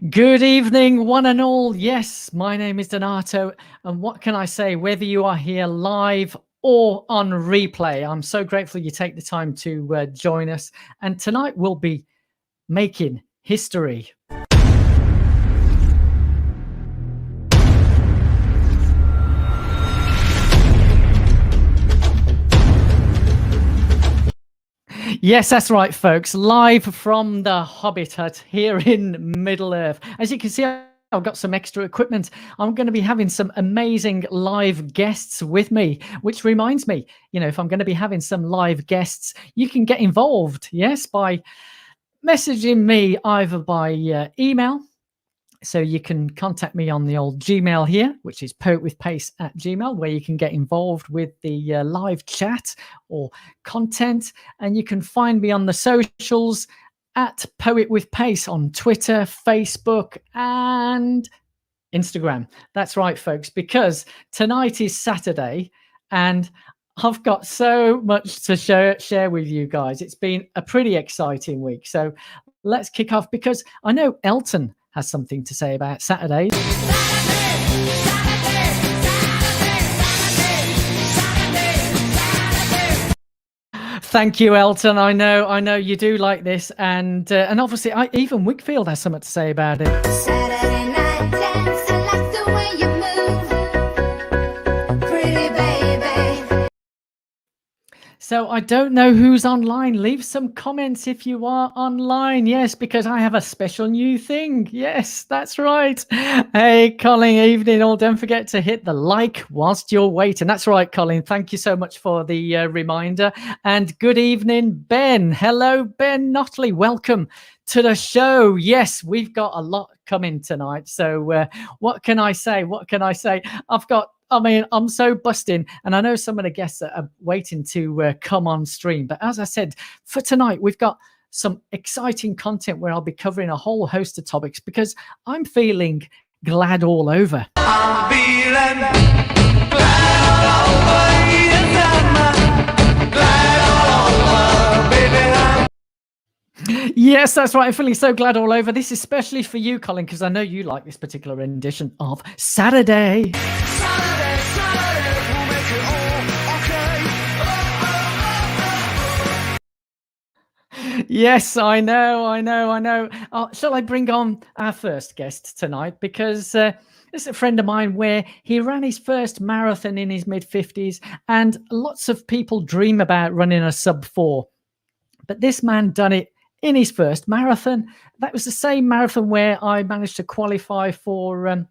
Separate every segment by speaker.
Speaker 1: Good evening, one and all. Yes, my name is Donato, and what can I say? Whether you are here live or on replay, I'm so grateful you take the time to join us. And tonight we'll be making history. Yes, that's right, folks. Live from the Hobbit Hut here in Middle-earth. As you can see, I've got some extra equipment. I'm going to be having some amazing live guests with me, which reminds me, if I'm going to be having some live guests, you can get involved, yes, by messaging me either by email. So you can contact me on the old Gmail here, which is poetwithpace@gmail, where you can get involved with the live chat or content. And you can find me on the socials at Poet with Pace on Twitter, Facebook, and Instagram. That's right, folks, because tonight is Saturday and I've got so much to share with you guys. It's been a pretty exciting week. So let's kick off, because I know Elton has something to say about Saturdays. Thank you, Elton. I know you do like this, and obviously, even Wickfield has something to say about it. Saturday night dance, I like the way you move, pretty baby. So I don't know who's online. Leave some comments if you are online. Yes, because I have a special new thing. Yes, that's right. Hey, Colin, evening all. Don't forget to hit the like whilst you're waiting. That's right, Colin. Thank you so much for the reminder. And good evening, Ben. Hello, Ben Notley. Welcome to the show. Yes, we've got a lot coming tonight. So what can I say? I'm so busting, and I know some of the guests that are waiting to come on stream. But as I said, for tonight, we've got some exciting content where I'll be covering a whole host of topics, because I'm feeling glad all over. I'm feeling glad all over. Yes, I'm glad all over, baby. Yes, that's right. I'm feeling so glad all over. This is especially for you, Colin, because I know you like this particular rendition of Saturday. Yes, I know. Shall I bring on our first guest tonight? Because this is a friend of mine where he ran his first marathon in his mid-50s, and lots of people dream about running a sub-4. But this man done it in his first marathon. That was the same marathon where I managed to qualify for...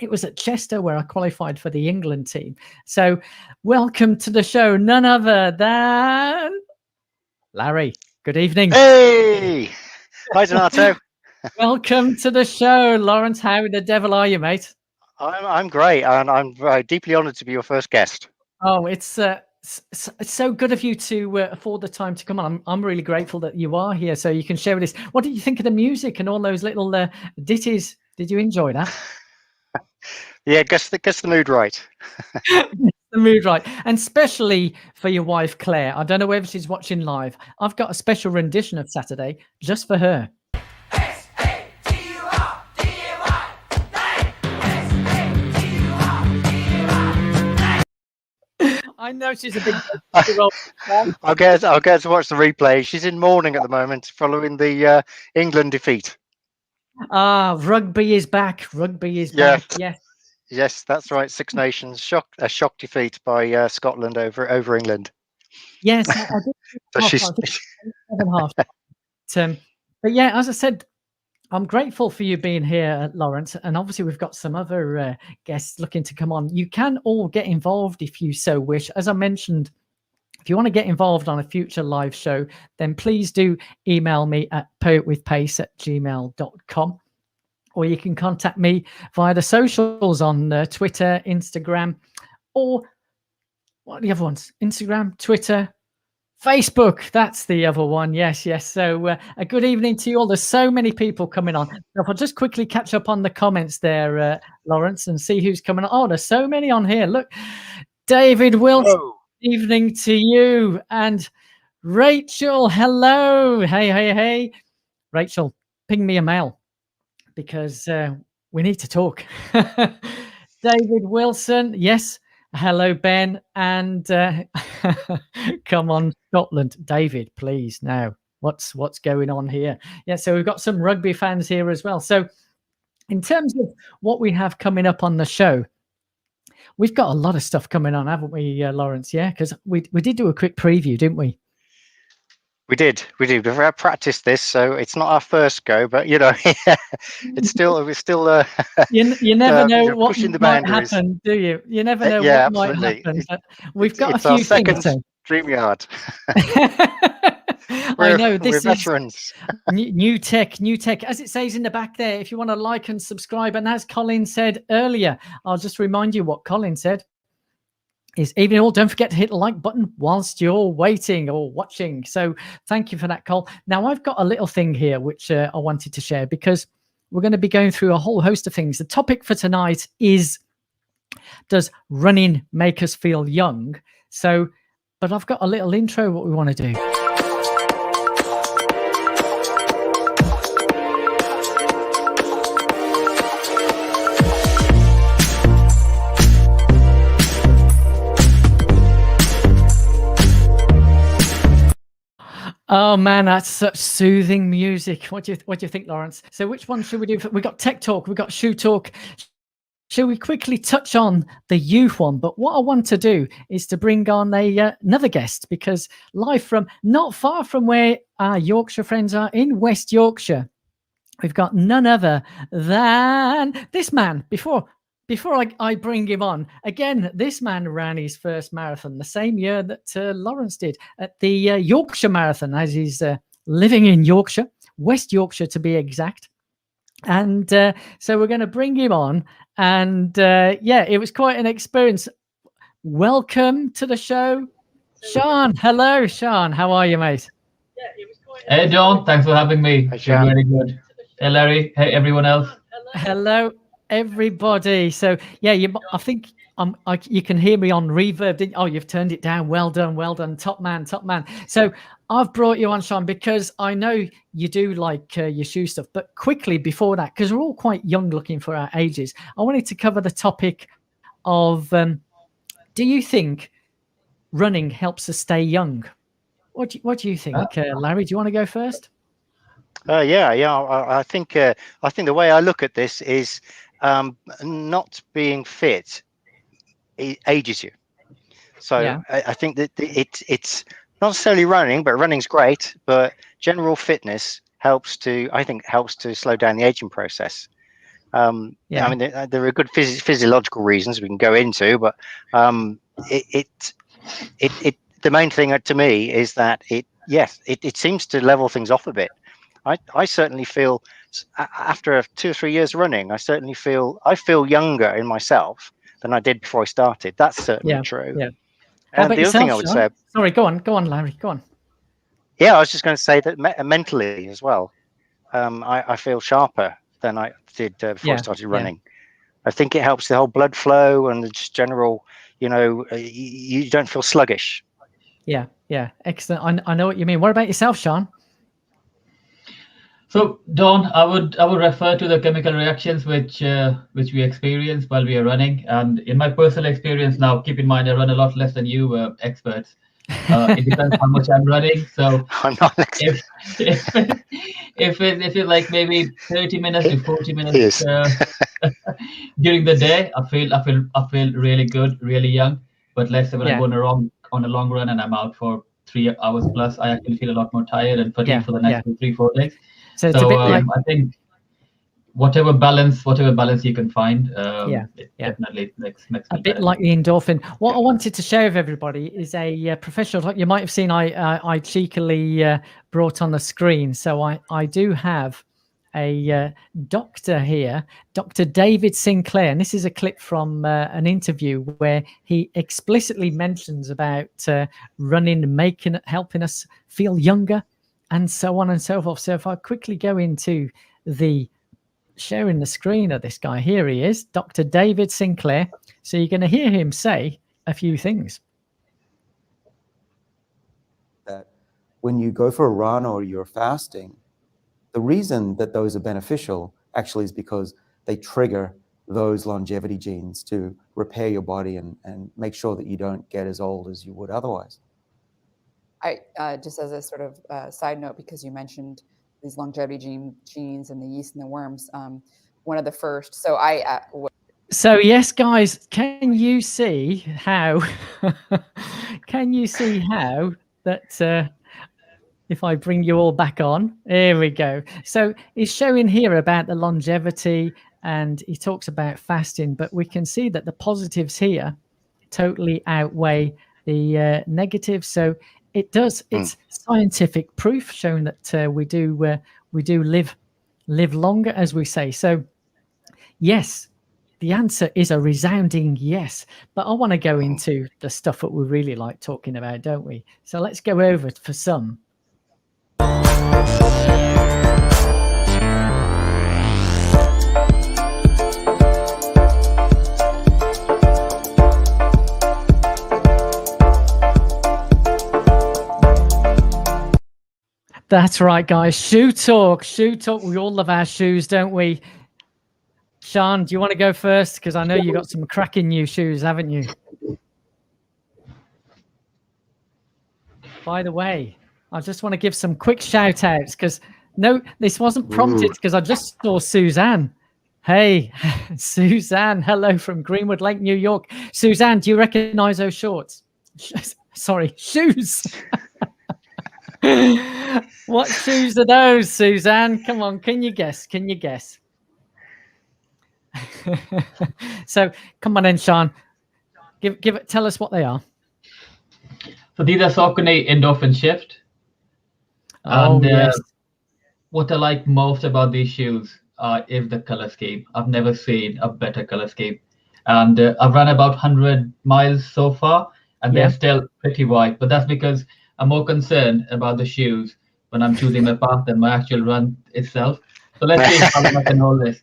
Speaker 1: it was at Chester where I qualified for the England team. So welcome to the show, none other than Larry. Good evening.
Speaker 2: Hey! Hi, Donato.
Speaker 1: Welcome to the show, Lawrence. How the devil are you, mate?
Speaker 2: I'm great, and I'm deeply honoured to be your first guest.
Speaker 1: Oh, it's so good of you to afford the time to come on. I'm really grateful that you are here, so you can share with us. What did you think of the music and all those little ditties? Did you enjoy that?
Speaker 2: Yeah, guess the mood right.
Speaker 1: The mood right, and especially for your wife Claire. I don't know whether she's watching live. I've got a special rendition of Saturday just for her. I know she's a big fan.
Speaker 2: I'll get to watch the replay. She's in mourning at the moment following the England defeat.
Speaker 1: Rugby is back. Back.
Speaker 2: Yes, that's right. Six Nations a shock defeat by Scotland over England.
Speaker 1: Yes, I did. But yeah, as I said, I'm grateful for you being here, Lawrence, and obviously we've got some other guests looking to come on. You can all get involved if you so wish. As I mentioned, if you want to get involved on a future live show, then please do email me at poetwithpace@gmail.com. Or you can contact me via the socials on Twitter, Instagram, or what are the other ones? Instagram, Twitter, Facebook. That's the other one. Yes. So a good evening to you all. There's so many people coming on. So if I'll just quickly catch up on the comments there, Lawrence, and see who's coming on. Oh, there's so many on here. Look, David Wilson, evening to you. And Rachel, hello. Hey. Rachel, ping me a mail. because we need to talk. David Wilson, yes. Hello, Ben. And come on, Scotland. David, please, now. What's going on here? Yeah, so we've got some rugby fans here as well. So in terms of what we have coming up on the show, we've got a lot of stuff coming on, haven't we, Lawrence? Yeah, because we did do a quick preview, didn't we?
Speaker 2: We did. We've practiced this, so it's not our first go, but you know, we're still.
Speaker 1: You never know what
Speaker 2: pushing the
Speaker 1: might
Speaker 2: boundaries.
Speaker 1: happen, do you? You never know
Speaker 2: Yeah,
Speaker 1: what
Speaker 2: absolutely.
Speaker 1: might happen. But we've got
Speaker 2: it's
Speaker 1: a few
Speaker 2: our second
Speaker 1: things.
Speaker 2: StreamYard.
Speaker 1: I know this
Speaker 2: we're
Speaker 1: is
Speaker 2: veterans.
Speaker 1: new tech. As it says in the back there, if you want to like and subscribe, and as Colin said earlier, I'll just remind you what Colin said. Is evening all. Don't forget to hit the like button whilst you're waiting or watching. So thank you for that, Cole. Now I've got a little thing here which I wanted to share because we're going to be going through a whole host of things. The topic for tonight is, does running make us feel young? So, but I've got a little intro what we want to do. Oh man, that's such soothing music. What do you think, Lawrence? So which one should we do? We got tech talk, we got shoe talk. Shall we quickly touch on the youth one? But what I want to do is to bring on another guest, because live from not far from where our Yorkshire friends are, in West Yorkshire, we've got none other than this man. Before I bring him on, again, this man ran his first marathon the same year that Lawrence did, at the Yorkshire Marathon, as he's living in Yorkshire, West Yorkshire to be exact. And so we're going to bring him on. And yeah, it was quite an experience. Welcome to the show, Sean. Hello, Sean. How are you, mate?
Speaker 3: Hey, John. Thanks for having me.
Speaker 2: Hey, Sean.
Speaker 3: Very good. Hey, Larry. Hey, everyone else.
Speaker 1: Hello, everybody. So yeah, I think you can hear me on reverb, didn't you? Oh, you've turned it down. Well done. Top man. So I've brought you on, Sean, because I know you do like your shoe stuff. But quickly before that, because we're all quite young looking for our ages, I wanted to cover the topic of, do you think running helps us stay young? What do you think, Larry? Do you want to go first?
Speaker 2: Yeah. I think the way I look at this is, not being fit, it ages you. So yeah. I think that it's not necessarily running, but running's great. But general fitness helps to slow down the aging process. Yeah. I mean, there are good physiological reasons we can go into, but the main thing to me is that it seems to level things off a bit. I certainly feel, after 2 or 3 years running, I feel younger in myself than I did before I started. That's certainly true.
Speaker 1: Yeah.
Speaker 2: How about the other thing I would say.
Speaker 1: Sorry, go on, Larry. Go on.
Speaker 2: Yeah, I was just going to say that mentally as well. I feel sharper than I did before I started running. I think it helps the whole blood flow and just general. You don't feel sluggish. Yeah, excellent. I know what you mean. What about yourself, Sean?
Speaker 3: So, Don, I would refer to the chemical reactions which we experience while we are running. And in my personal experience now, keep in mind I run a lot less than you experts. It depends how much I'm running. So
Speaker 2: I'm not an expert.
Speaker 3: If it's like maybe 30 minutes to 40 minutes during the day, I feel really good, really young. But let's say when I'm going on a long run and I'm out for 3 hours plus, I actually feel a lot more tired and fatigued for the next 2, 3, 4 days.
Speaker 1: So it's a bit like,
Speaker 3: I think whatever balance you can find, it definitely makes a
Speaker 1: bit like the endorphin. What I wanted to share with everybody is a professional. You might have seen I cheekily brought on the screen. So I do have a doctor here, Dr. David Sinclair, and this is a clip from an interview where he explicitly mentions about running, helping us feel younger, and so on and so forth. So if I quickly go into the sharing the screen of this guy, here he is, Dr. David Sinclair. So you're going to hear him say a few things.
Speaker 4: That when you go for a run or you're fasting, the reason that those are beneficial actually is because they trigger those longevity genes to repair your body and make sure that you don't get as old as you would otherwise.
Speaker 5: Just as a sort of side note, because you mentioned these longevity genes and the yeast and the worms, one of the first,
Speaker 1: so yes, guys, can you see how can you see how that if I bring you all back on, here we go. So he's showing here about the longevity and he talks about fasting, but we can see that the positives here totally outweigh the negatives. So it does, it's scientific proof showing that we do live longer, as we say. So yes, the answer is a resounding yes, but I want to go into the stuff that we really like talking about, don't we? So let's go over for some. That's right, guys. Shoe talk. Shoe talk. We all love our shoes, don't we? Sean, do you want to go first? Because I know you got some cracking new shoes, haven't you? By the way, I just want to give some quick shout outs because no, this wasn't prompted because I just saw Suzanne. Hey, Suzanne. Hello from Greenwood Lake, New York. Suzanne, do you recognize those shorts? Sorry, shoes. What shoes are those, Suzanne? Come on, can you guess? Can you guess? So come on in, Sean. Give it. Tell us what they are.
Speaker 3: So these are Saucony Endorphin Shift.
Speaker 1: Oh,
Speaker 3: and
Speaker 1: yes.
Speaker 3: What I like most about these shoes is the color scheme. I've never seen a better color scheme. And I've run about 100 miles so far, and they're still pretty white. But that's because I'm more concerned about the shoes when I'm choosing my path than my actual run itself. So let's see how I can hold this.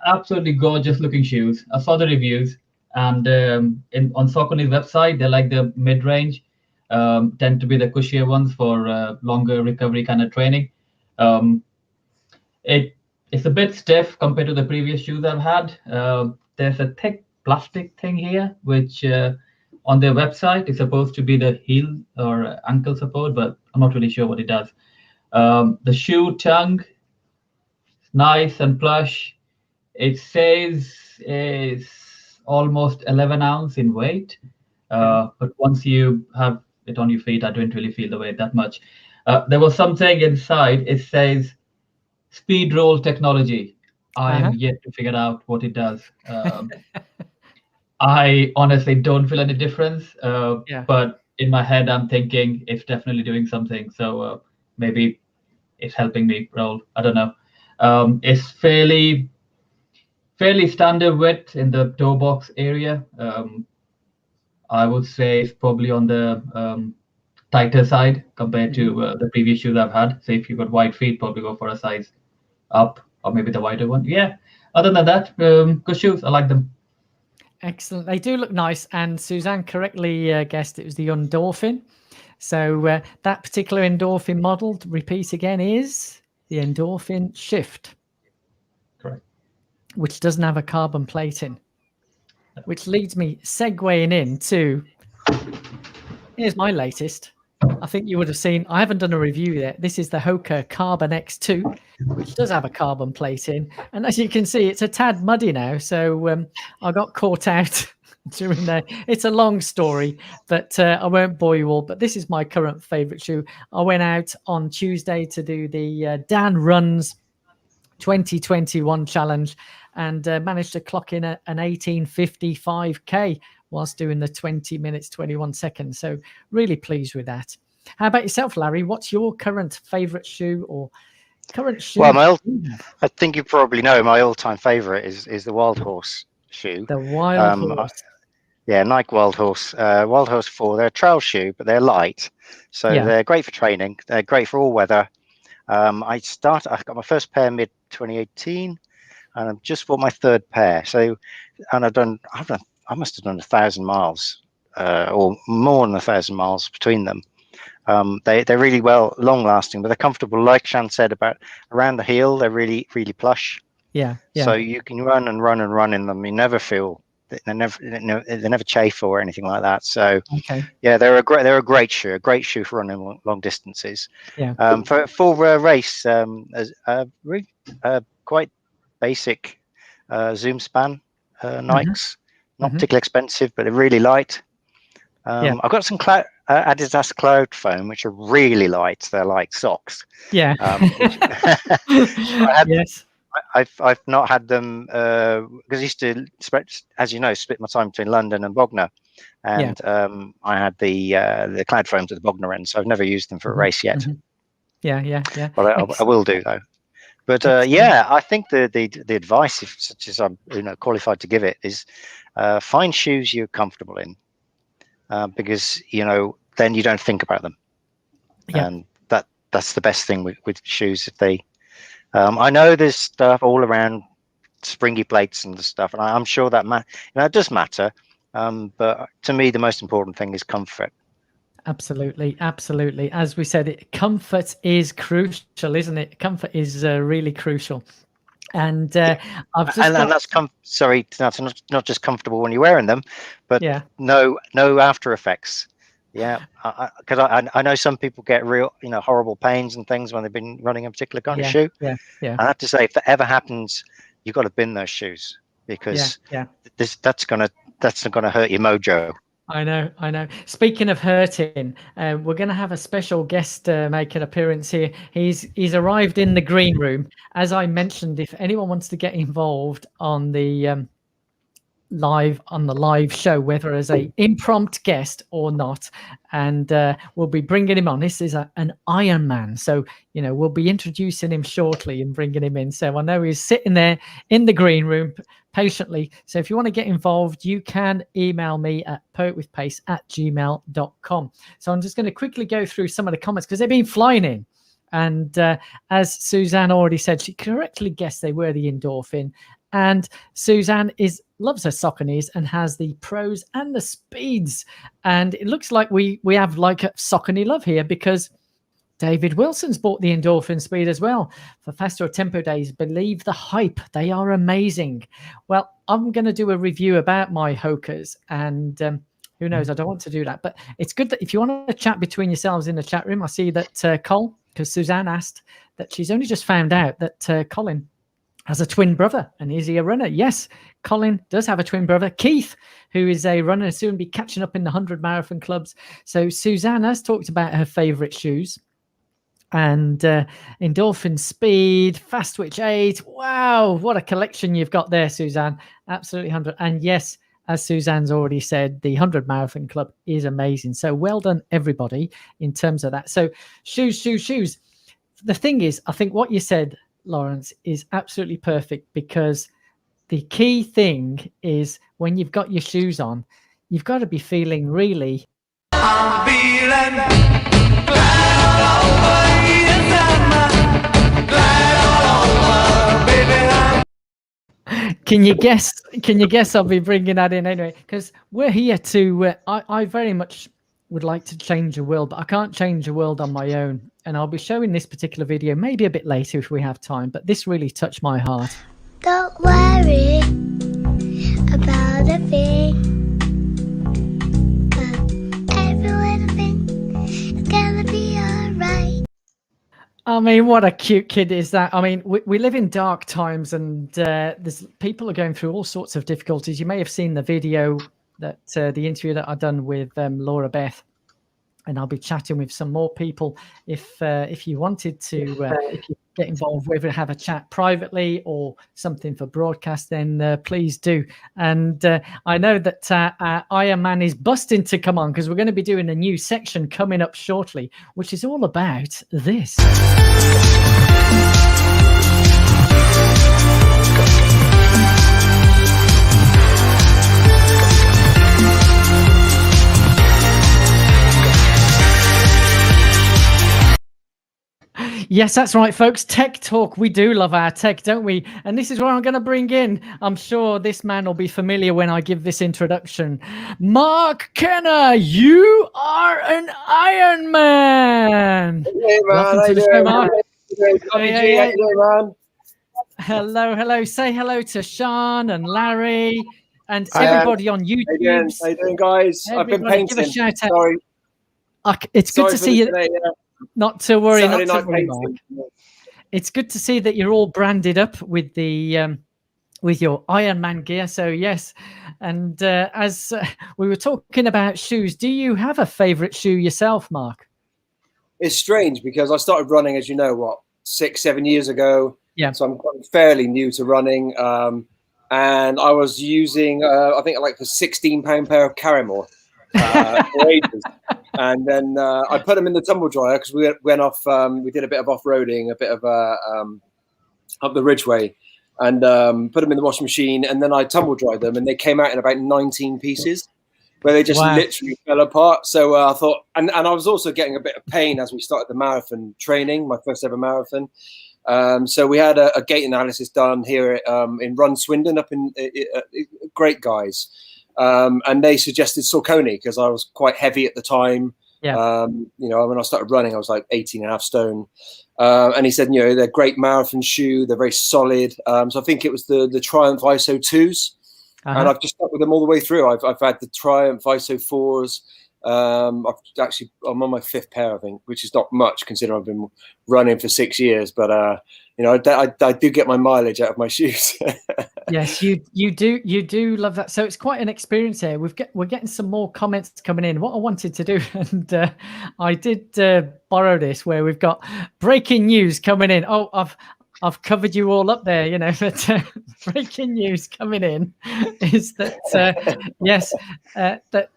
Speaker 3: Absolutely gorgeous looking shoes. I saw the reviews, and on Saucony's website, they're like the mid-range, tend to be the cushier ones for longer recovery kind of training. It's a bit stiff compared to the previous shoes I've had. There's a thick plastic thing here, which on their website is supposed to be the heel or ankle support, but I'm not really sure what it does. The shoe tongue, nice and plush. It says it's almost 11 ounce in weight, but once you have it on your feet, I don't really feel the weight that much. There was something inside. It says speed roll technology. I am yet to figure out what it does. I honestly don't feel any difference, but in my head, I'm thinking it's definitely doing something. So maybe it's helping me roll. I don't know. It's fairly standard width in the toe box area. I would say it's probably on the tighter side compared to the previous shoes I've had. So if you've got wide feet, probably go for a size up or maybe the wider one. Yeah. Other than that, good shoes. I like them.
Speaker 1: Excellent. They do look nice. And Suzanne correctly guessed it was the Endorphin. So that particular Endorphin model, to repeat again, is the Endorphin Shift.
Speaker 3: Correct.
Speaker 1: Which doesn't have a carbon plating. Which leads me segueing into, here's my latest. I think you would have seen, I haven't done a review yet. This is the Hoka Carbon X2, which does have a carbon plating. And as you can see, it's a tad muddy now. So I got caught out during there. It's a long story, but I won't bore you all. But this is my current favorite shoe. I went out on Tuesday to do the Dan Runs 2021 challenge and managed to clock in an 18:55K whilst doing the 20 minutes, 21 seconds. So really pleased with that. How about yourself, Larry? What's your current favorite shoe or current shoe?
Speaker 2: Well, I think you probably know my all-time favorite is the Wild Horse shoe.
Speaker 1: The Wild Horse.
Speaker 2: Yeah, Nike Wild Horse. Wild Horse 4. They're a trail shoe, but they're light. So they're great for training. They're great for all weather. I got my first pair mid 2018, and I've just bought my third pair. So, and I must have done 1,000 miles, or more than 1,000 miles between them. They're really long lasting, but they're comfortable. Like Shan said about around the heel, they're really plush.
Speaker 1: Yeah.
Speaker 2: So you can run and run and run in them. You never feel they never chafe or anything like that. So yeah, they're a great shoe for running long distances.
Speaker 1: Yeah.
Speaker 2: For race, quite basic zoom span Nikes, not particularly expensive, but they're really light. I've got some Adidas Cloud Foam, which are really light. They're like socks.
Speaker 1: Yeah. Yes.
Speaker 2: I've not had them because I used to, as you know, split my time between London and Bognor, and I had the Cloud Foams at the Bognor end, so I've never used them for a race yet.
Speaker 1: Yeah.
Speaker 2: But I will do though. But I think the advice, if such as I'm qualified to give it, is find shoes you're comfortable in, because then you don't think about them, and that's the best thing with shoes. If they I know there's stuff all around springy plates and stuff, and I'm sure that it does matter. But to me, the most important thing is comfort.
Speaker 1: Absolutely. As we said, comfort is crucial, isn't it? Comfort is really crucial. And I've just that's not just comfortable when you're wearing them, but no after effects. Yeah, because I know some people get real, horrible pains and things when they've been running a particular kind of shoe. Yeah.
Speaker 2: I have to say, if that ever happens, you've got to bin those shoes, because that's gonna hurt your mojo.
Speaker 1: I know. Speaking of hurting, we're going to have a special guest make an appearance here. He's arrived in the green room. As I mentioned, if anyone wants to get involved on the live show, whether as a impromptu guest or not, and we'll be bringing him on. This is an Iron Man, so we'll be introducing him shortly and bringing him in. So I know he's sitting there in the green room patiently. So if you want to get involved, you can email me at poetwithpace@gmail.com. So I'm just going to quickly go through some of the comments because they've been flying in. And as Suzanne already said, she correctly guessed they were the Endorphin. And Suzanne loves her Sauconys and has the pros and the speeds. And it looks like we have like a Saucony love here, because David Wilson's bought the Endorphin speed as well for faster or tempo days. Believe the hype. They are amazing. Well, I'm going to do a review about my Hokas, and who knows, I don't want to do that. But it's good that if you want to chat between yourselves in the chat room, I see that Cole, because Suzanne asked that she's only just found out that Colin has a twin brother. And is he a runner? Yes, Colin does have a twin brother, Keith, who is a runner and soon be catching up in the 100 marathon clubs. So Suzanne has talked about her favorite shoes, and Endorphin Speed, Fast Twitch 8. Wow, what a collection you've got there, Suzanne. Absolutely 100. And yes, as Suzanne's already said, the 100 marathon club is amazing. So well done, everybody, in terms of that. So shoes. The thing is, I think what you said, Lawrence, is absolutely perfect, because the key thing is when you've got your shoes on, you've got to be feeling really. I'm feeling glad all over, glad all over, baby. Can you guess? I'll be bringing that in anyway, because we're here to. I very much would like to change the world, but I can't change the world on my own. And I'll be showing this particular video maybe a bit later if we have time, but this really touched my heart.
Speaker 6: Don't worry about a thing, every little thing is gonna be alright.
Speaker 1: I mean, what a cute kid is that? I mean, we live in dark times, and there's people are going through all sorts of difficulties. You may have seen the video that the interview that I've done with Laura Beth, and I'll be chatting with some more people. If you wanted to get involved, whether have a chat privately or something for broadcast, then please do. And I know that Iron Man is busting to come on, because we're going to be doing a new section coming up shortly, which is all about this. Yes, that's right, folks. Tech talk. We do love our tech, don't we? And this is where I'm going to bring in, I'm sure this man will be familiar when I give this introduction. Mark Kenner, you are an Iron Man.
Speaker 7: Hey, man.
Speaker 1: Welcome to the show, Mark.
Speaker 7: Hey, man.
Speaker 1: Hello, hello. Say hello to Sean and Larry and everybody on YouTube.
Speaker 7: How you doing, guys?
Speaker 1: Everybody,
Speaker 7: I've been painting.
Speaker 1: give a shout out.
Speaker 7: Sorry.
Speaker 1: It's good to see you.
Speaker 7: Today,
Speaker 1: Not to worry,
Speaker 7: Saturday
Speaker 1: not to worry,
Speaker 7: painting.
Speaker 1: Mark. It's good to see that you're all branded up with the with your Iron Man gear. So yes, and as we were talking about shoes, do you have a favorite shoe yourself, Mark?
Speaker 7: It's strange because I started running, as you know, what, 6-7 years ago.
Speaker 1: Yeah.
Speaker 7: So I'm fairly new to running, and I was using I think like a £16 pair of Carrymore for ages. And then I put them in the tumble dryer because we went off. We did a bit of off-roading, a bit of up the Ridgeway, and put them in the washing machine. And then I tumble dried them, and they came out in about 19 pieces, where they just literally fell apart. So I thought, and I was also getting a bit of pain as we started the marathon training, my first ever marathon. So we had a gait analysis done here in Run Swindon, up in great guys. And they suggested Saucony because I was quite heavy at the time.
Speaker 1: Yeah.
Speaker 7: You know, when I started running, I was like 18.5 stone. And he said, you know, they're great marathon shoe. They're very solid. So I think it was the Triumph ISO 2s. And I've just stuck with them all the way through. I've had the Triumph ISO 4s. I'm on my 5th pair, I think, which is not much considering I've been running for 6 years. But you know, I do get my mileage out of my shoes.
Speaker 1: Yes, you do love that. So it's quite an experience here. We're getting some more comments coming in. What I wanted to do, and I did borrow this, where we've got breaking news coming in. Oh, I've covered you all up there, you know, but breaking news coming in is that, yes, that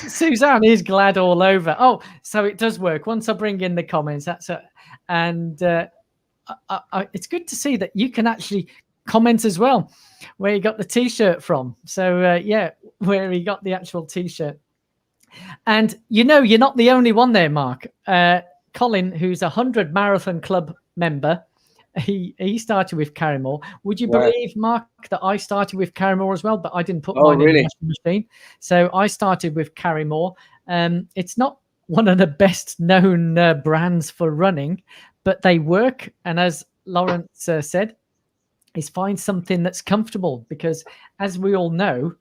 Speaker 1: Suzanne is glad all over. Oh, so it does work. Once I bring in the comments, that's it. And it's good to see that you can actually comment as well, where you got the T-shirt from. So, yeah, where he got the actual T-shirt. And, you know, you're not the only one there, Mark. Colin, who's a 100 Marathon Club member, he started with Carrymore. Would you believe, Mark, that I started with Carrymore as well, but I didn't put mine in the washing machine. So I started with Carrymore. It's not one of the best known brands for running, but they work. And as Lawrence said, is find something that's comfortable, because as we all know,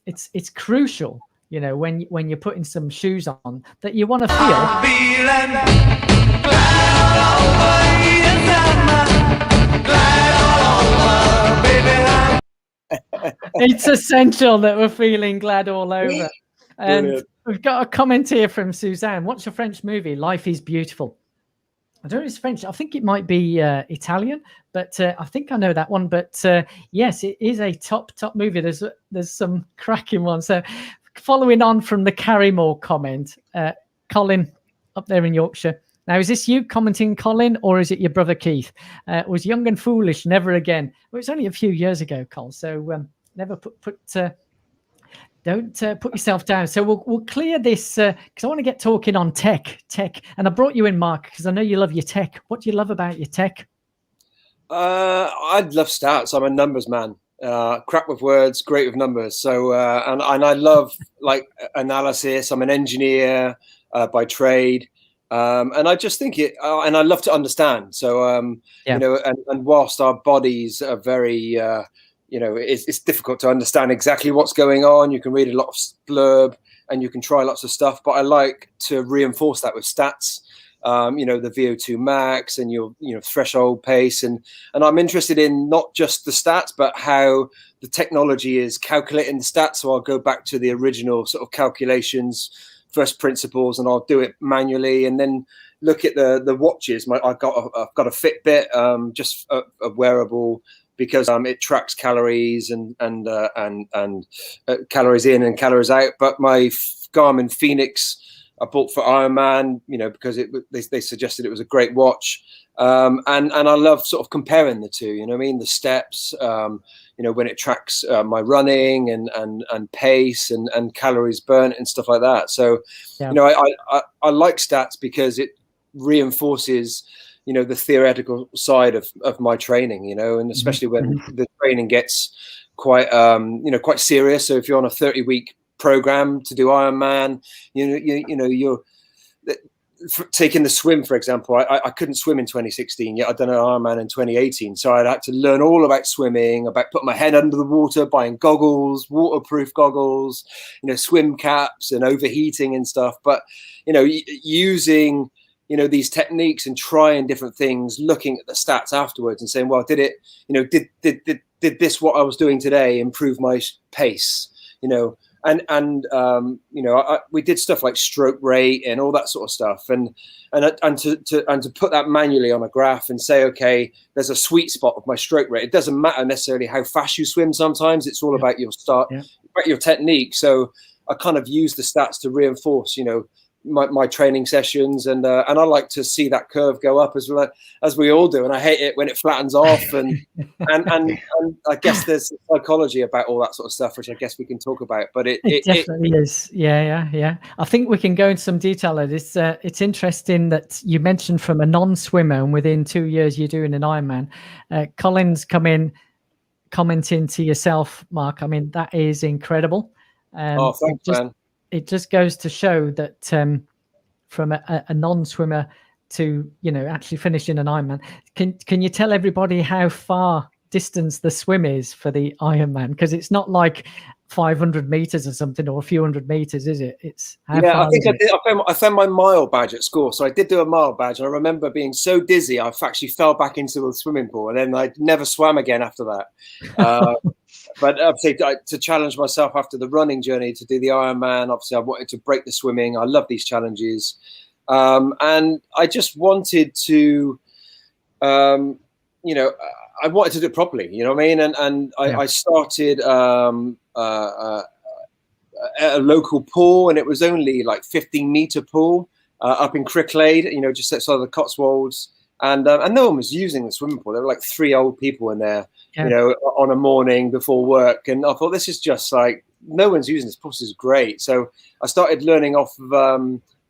Speaker 1: it's crucial, you know, when you're putting some shoes on, that you want to feel. It's essential that we're feeling glad all over. And brilliant. We've got a comment here from Suzanne. What's your French movie? Life is Beautiful. I don't know if it's French. I think it might be Italian, but I think I know that one. But yes, it is a top movie. There's some cracking ones. So following on from the Carrymore comment, Colin up there in Yorkshire. Now, is this you commenting, Colin, or is it your brother Keith? Was young and foolish, never again. Well, it's only a few years ago, Col. So never don't put yourself down. So we'll clear this because I want to get talking on tech. And I brought you in, Mark, because I know you love your tech. What do you love about your tech?
Speaker 7: I love stats. I'm a numbers man. Crap with words, great with numbers. So and I love like analysis. I'm an engineer by trade. And I just think and I love to understand. So, you know, and whilst our bodies are very, you know, it's difficult to understand exactly what's going on. You can read a lot of blurb and you can try lots of stuff, but I like to reinforce that with stats. You know, the VO2 max and your, you know, threshold pace. And I'm interested in not just the stats, but how the technology is calculating the stats. So I'll go back to the original sort of calculations, first principles, and I'll do it manually, and then look at the watches. I've got a Fitbit, just a wearable, because it tracks calories and calories in and calories out. But my Garmin Phoenix I bought for Ironman, you know, because they suggested it was a great watch. And I love sort of comparing the two. You know what I mean? The steps. You know, when it tracks my running and pace and calories burnt and stuff like that. So, you know, I like stats because it reinforces, you know, the theoretical side of my training, you know, and especially when the training gets quite, you know, quite serious. So if you're on a 30-week program to do Ironman, you know, you're taking the swim, for example. I couldn't swim in 2016, yet I'd done an Ironman in 2018. So I'd had to learn all about swimming, about putting my head under the water, buying goggles, waterproof goggles, you know, swim caps and overheating and stuff. But, you know, using, you know, these techniques and trying different things, looking at the stats afterwards and saying, well, did it, you know, did this, what I was doing today, improve my pace, you know? And you know, we did stuff like stroke rate and all that sort of stuff, and to put that manually on a graph and say, okay, there's a sweet spot of my stroke rate. It doesn't matter necessarily how fast you swim. Sometimes it's all about your start, about your technique. So I kind of use the stats to reinforce, you know, my training sessions, and I like to see that curve go up as we all do, and I hate it when it flattens off, and I guess there's psychology about all that sort of stuff, which I guess we can talk about. But it
Speaker 1: definitely is. Yeah. I think we can go into some detail of this. It's interesting that you mentioned from a non-swimmer, and within 2 years you're doing an Ironman. Colin's come in commenting to yourself, Mark. I mean, that is incredible.
Speaker 7: Oh, thanks, man.
Speaker 1: It just goes to show that from a non-swimmer to, you know, actually finishing an Ironman. Can you tell everybody how far distance the swim is for the Ironman? Because it's not like 500 meters or something, or a few hundred meters, is it? It's how far
Speaker 7: I think I found my mile badge at school, so I did do a mile badge, and I remember being so dizzy I actually fell back into the swimming pool, and then I never swam again after that. But obviously, to challenge myself after the running journey to do the Ironman, obviously I wanted to break the swimming. I love these challenges, and I just wanted to, you know, I wanted to do it properly. You know what I mean? And I started at a local pool, and it was only like 15-meter pool up in Cricklade, you know, just outside the Cotswolds. And no one was using the swimming pool. There were like 3 old people in there, you know, on a morning before work. And I thought, this is just like, no one's using this pool. This is great. So I started learning off of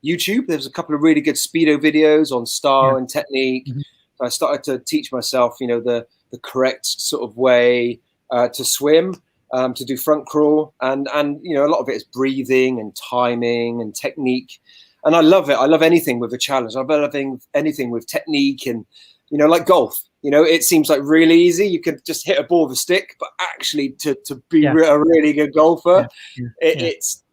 Speaker 7: YouTube. There was a couple of really good Speedo videos on style and technique. I started to teach myself, you know, the correct sort of way to swim, to do front crawl. And, you know, a lot of it is breathing and timing and technique. And I love it. I love anything with a challenge. I love anything with technique, and, you know, like golf. You know, it seems like really easy. You could just hit a ball with a stick, but actually to be a really good golfer, it's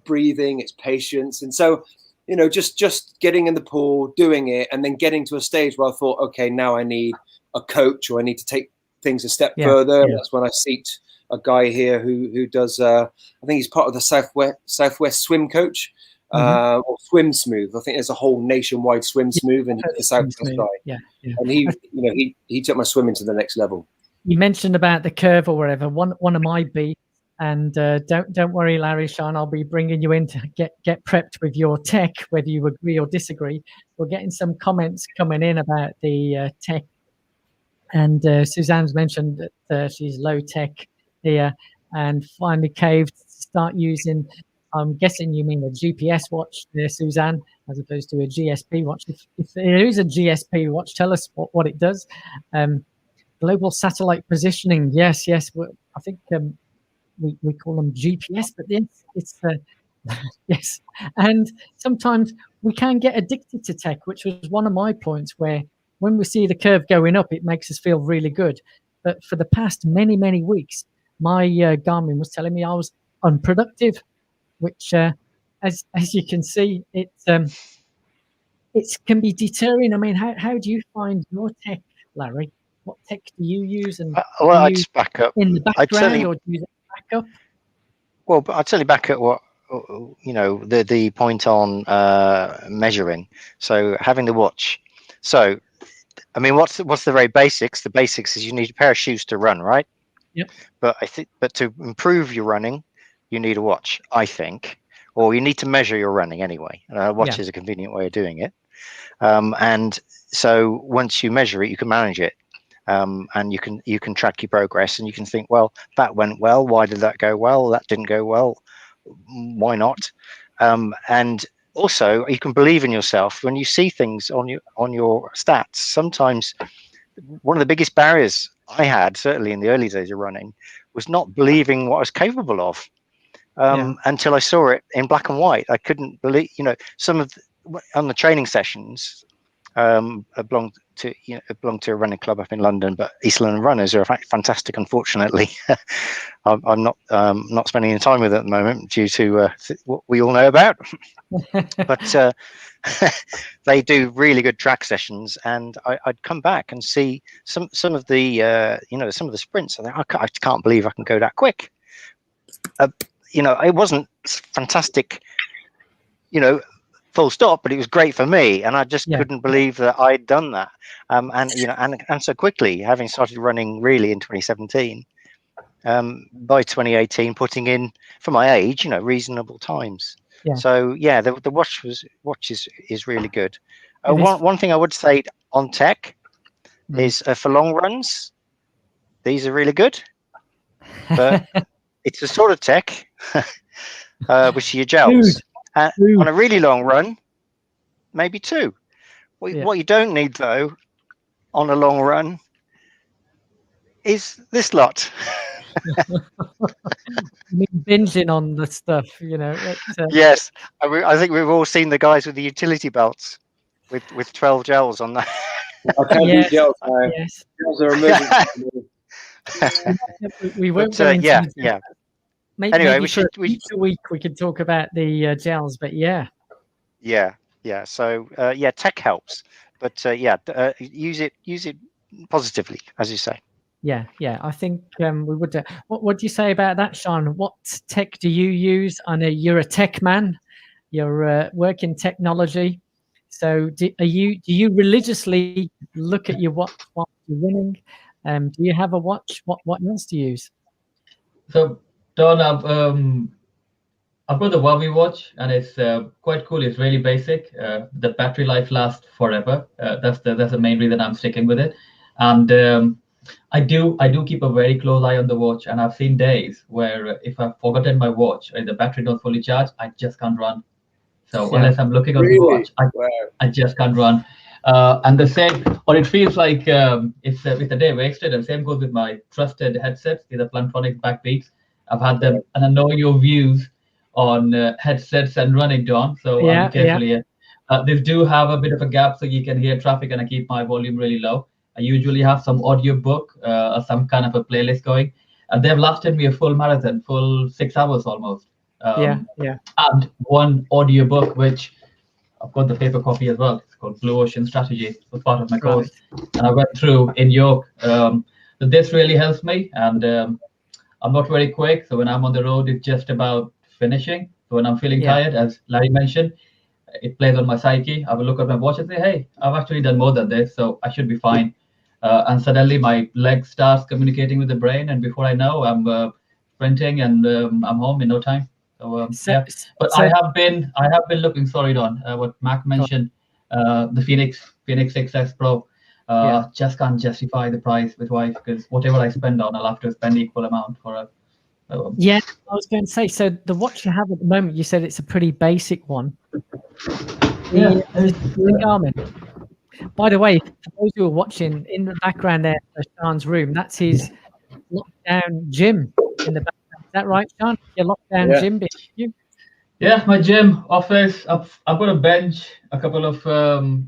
Speaker 7: breathing, it's patience. And so, you know, just getting in the pool, doing it, and then getting to a stage where I thought, okay, now I need a coach, or I need to take things a step further. And that's when I sought a guy here who does, I think he's part of the Southwest Swim Coach. Or Swim Smooth. I think there's a whole nationwide Swim Smooth, and he's the Southwest guy. And he, you know, he took my swimming to the next level.
Speaker 1: You mentioned about the curve or whatever. One of my beats, and don't worry, Larry, Sean, I'll be bringing you in to get prepped with your tech, whether you agree or disagree. We're getting some comments coming in about the tech, and Suzanne's mentioned that she's low tech here, and finally caved to start using. I'm guessing you mean a GPS watch there, Suzanne, as opposed to a GSP watch. If there is a GSP watch, tell us what it does. Global satellite positioning. Yes. I think we call them GPS, but it's yes. And sometimes we can get addicted to tech, which was one of my points, where when we see the curve going up, it makes us feel really good. But for the past many weeks, my Garmin was telling me I was unproductive, which, as you can see, it can be deterring. I mean, how do you find your tech, Larry? What tech do you use? And
Speaker 2: well, I'd just back up
Speaker 1: in the background, or do you back up?
Speaker 2: Well, but I'd certainly back up what, you know, the point on measuring. So having the watch. So, I mean, what's the very basics? The basics is you need a pair of shoes to run, right?
Speaker 1: Yep.
Speaker 2: But to improve your running, you need a watch, I think, or you need to measure your running anyway. A watch is a convenient way of doing it. And so once you measure it, you can manage it. And you can track your progress, and you can think, well, that went well. Why did that go well? That didn't go well. Why not? And also, you can believe in yourself when you see things on your stats. Sometimes one of the biggest barriers I had, certainly in the early days of running, was not believing what I was capable of until I saw it in black and white. I couldn't believe, some of on the training sessions. I belong to a running club up in London, but East London Runners are fantastic. Unfortunately, I'm not spending any time with it at the moment due to what we all know about. But they do really good track sessions, and I'd come back and see some of the some of the sprints. I can't believe I can go that quick. It wasn't fantastic, full stop, but it was great for me, and I just couldn't believe that I'd done that, and so quickly, having started running really in 2017. By 2018, putting in, for my age, reasonable times. So the watch is really good. One thing I would say on tech is for long runs, these are really good, but it's a sort of tech which are your gels. On a really long run, maybe 2. What you don't need, though, on a long run is this lot.
Speaker 1: Binging on the stuff,
Speaker 2: Yes, I think we've all seen the guys with the utility belts with 12 gels on that.
Speaker 7: I can't do gels now.
Speaker 1: Yes.
Speaker 7: Gels are emergency.
Speaker 1: We won't go into
Speaker 2: Anyway,
Speaker 1: maybe for a week we could talk about the gels, but yeah. So tech helps, but use it positively, as you say. Yeah, I think we would. What do you say about that, Sean? What tech do you use? I know you're a tech man. You're working technology. So do you religiously look at your watch while you're running? Do you have a watch? What else do you use?
Speaker 3: So Don, I've got the Huawei watch, and it's quite cool. It's really basic. The battery life lasts forever. That's the main reason I'm sticking with it. And I do keep a very close eye on the watch, and I've seen days where if I've forgotten my watch and the battery not fully charged, I just can't run. So unless I'm looking at the watch, I just can't run. And the same, or it feels like it's a day wasted. And same goes with my trusted headsets, the Plantronics Backbeats. I've had them, and I know your views on headsets and running, Don. So I'm carefully. They do have a bit of a gap, so you can hear traffic, and I keep my volume really low. I usually have some audio book or some kind of a playlist going, and they've lasted me a full marathon, full 6 hours almost. And one audio book, which I've got the paper copy as well. It's called Blue Ocean Strategy. It was part of my course, and I went through in York. This really helps me, and I'm not very quick. So when I'm on the road, it's just about finishing. So when I'm feeling tired, as Larry mentioned, it plays on my psyche. I will look at my watch and say, hey, I've actually done more than this, so I should be fine. And suddenly my leg starts communicating with the brain, and before I know, I'm sprinting, and I'm home in no time. So but I have been looking. Sorry, Don. What Mac mentioned, the Phoenix 6S Pro. Just can't justify the price with wife, because whatever I spend on, I'll have to spend equal amount for a.
Speaker 1: I was going to say. So the watch you have at the moment, you said it's a pretty basic one. The Garmin. By the way, for those who are watching, in the background there, Sean's room, that's his lockdown gym in the background. Is that right, Sean? Your lockdown gym behind you?
Speaker 3: Yeah, my gym, office. I've got a bench, a couple of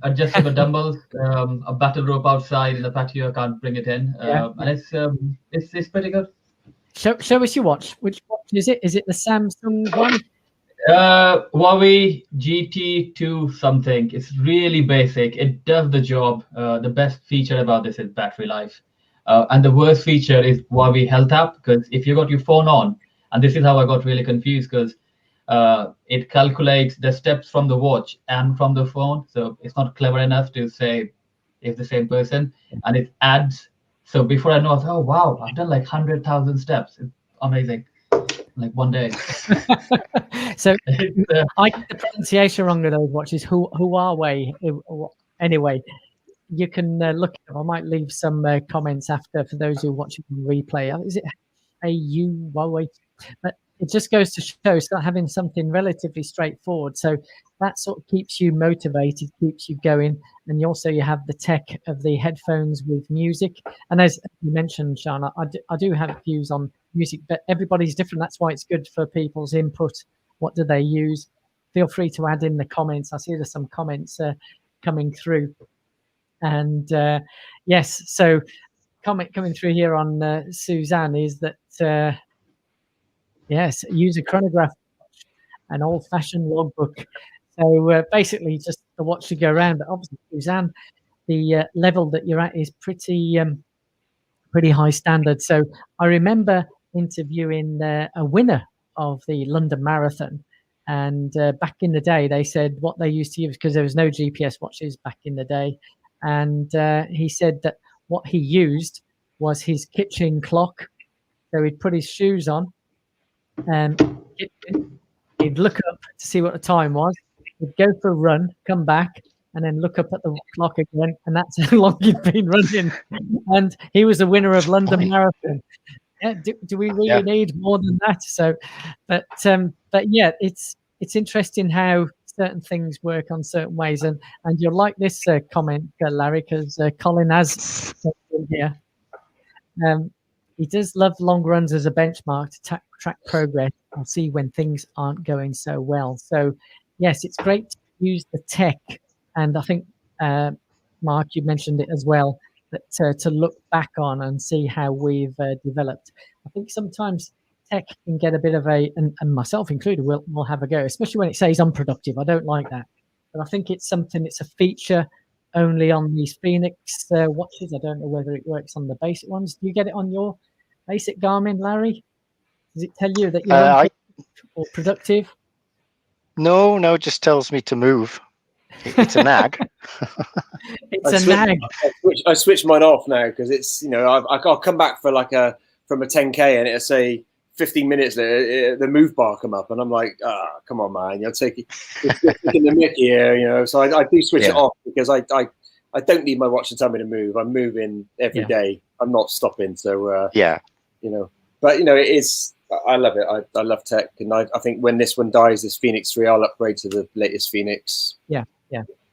Speaker 3: adjustable dumbbells, a battle rope outside in the patio. I can't bring it in, and it's pretty good.
Speaker 1: Show us your watch. Which watch is it? Is it the Samsung one?
Speaker 3: Huawei GT2 something. It's really basic. It does the job. The best feature about this is battery life. And the worst feature is Huawei Health app, because if you got your phone on, and this is how I got really confused, because it calculates the steps from the watch and from the phone. So it's not clever enough to say it's the same person, and it adds. So before I know, I was, oh wow, I've done like 100,000 steps. It's amazing. Like one day.
Speaker 1: So I get the pronunciation wrong of those watches. Huawei. Anyway, you can look. I might leave some comments after for those who are watching the replay. Is it AUY? But it just goes to show start having something relatively straightforward. So that sort of keeps you motivated, keeps you going. And you have the tech of the headphones with music. And as you mentioned, Sean, I do have views on music, but everybody's different. That's why it's good for people's input. What do they use? Feel free to add in the comments. I see there's some comments coming through. And yes, so comment coming through here on Suzanne is that, yes, use a chronograph, an old-fashioned logbook. So basically just the watch to go around. But obviously, Suzanne, the level that you're at is pretty high standard. So I remember interviewing a winner of the London Marathon. And back in the day, they said what they used to use, because there was no GPS watches back in the day. And he said that what he used was his kitchen clock. So he'd put his shoes on and he'd look up to see what the time was. He'd go for a run, come back, and then look up at the clock again. And that's how long he'd been running. And he was the winner of London Marathon. Yeah, do we really need more than that? So, but yeah, it's interesting how certain things work on certain ways, and you'll like this comment, Larry, because Colin has something here. He does love long runs as a benchmark to track progress and see when things aren't going so well. So, yes, it's great to use the tech, and I think Mark, you mentioned it as well, that to look back on and see how we've developed. I think sometimes tech can get a bit of and myself included, will have a go, especially when it says unproductive. I don't like that. But I think it's a feature only on these Phoenix watches. I don't know whether it works on the basic ones. Do you get it on your basic Garmin, Larry? Does it tell you that you're or productive?
Speaker 2: No, it just tells me to move. It's a nag.
Speaker 1: It's a nag.
Speaker 7: I switched mine off now because it's, I'll come back from a 10K and it'll say 15 minutes later, the move bar come up and I'm like, come on, man, you're taking the mick here, So I do switch it off because I don't need my watch to tell me to move. I'm moving every day. I'm not stopping. So but it is. I love it. I love tech, and I think when this one dies, this Phoenix 3, I'll upgrade to the latest Phoenix. Yeah.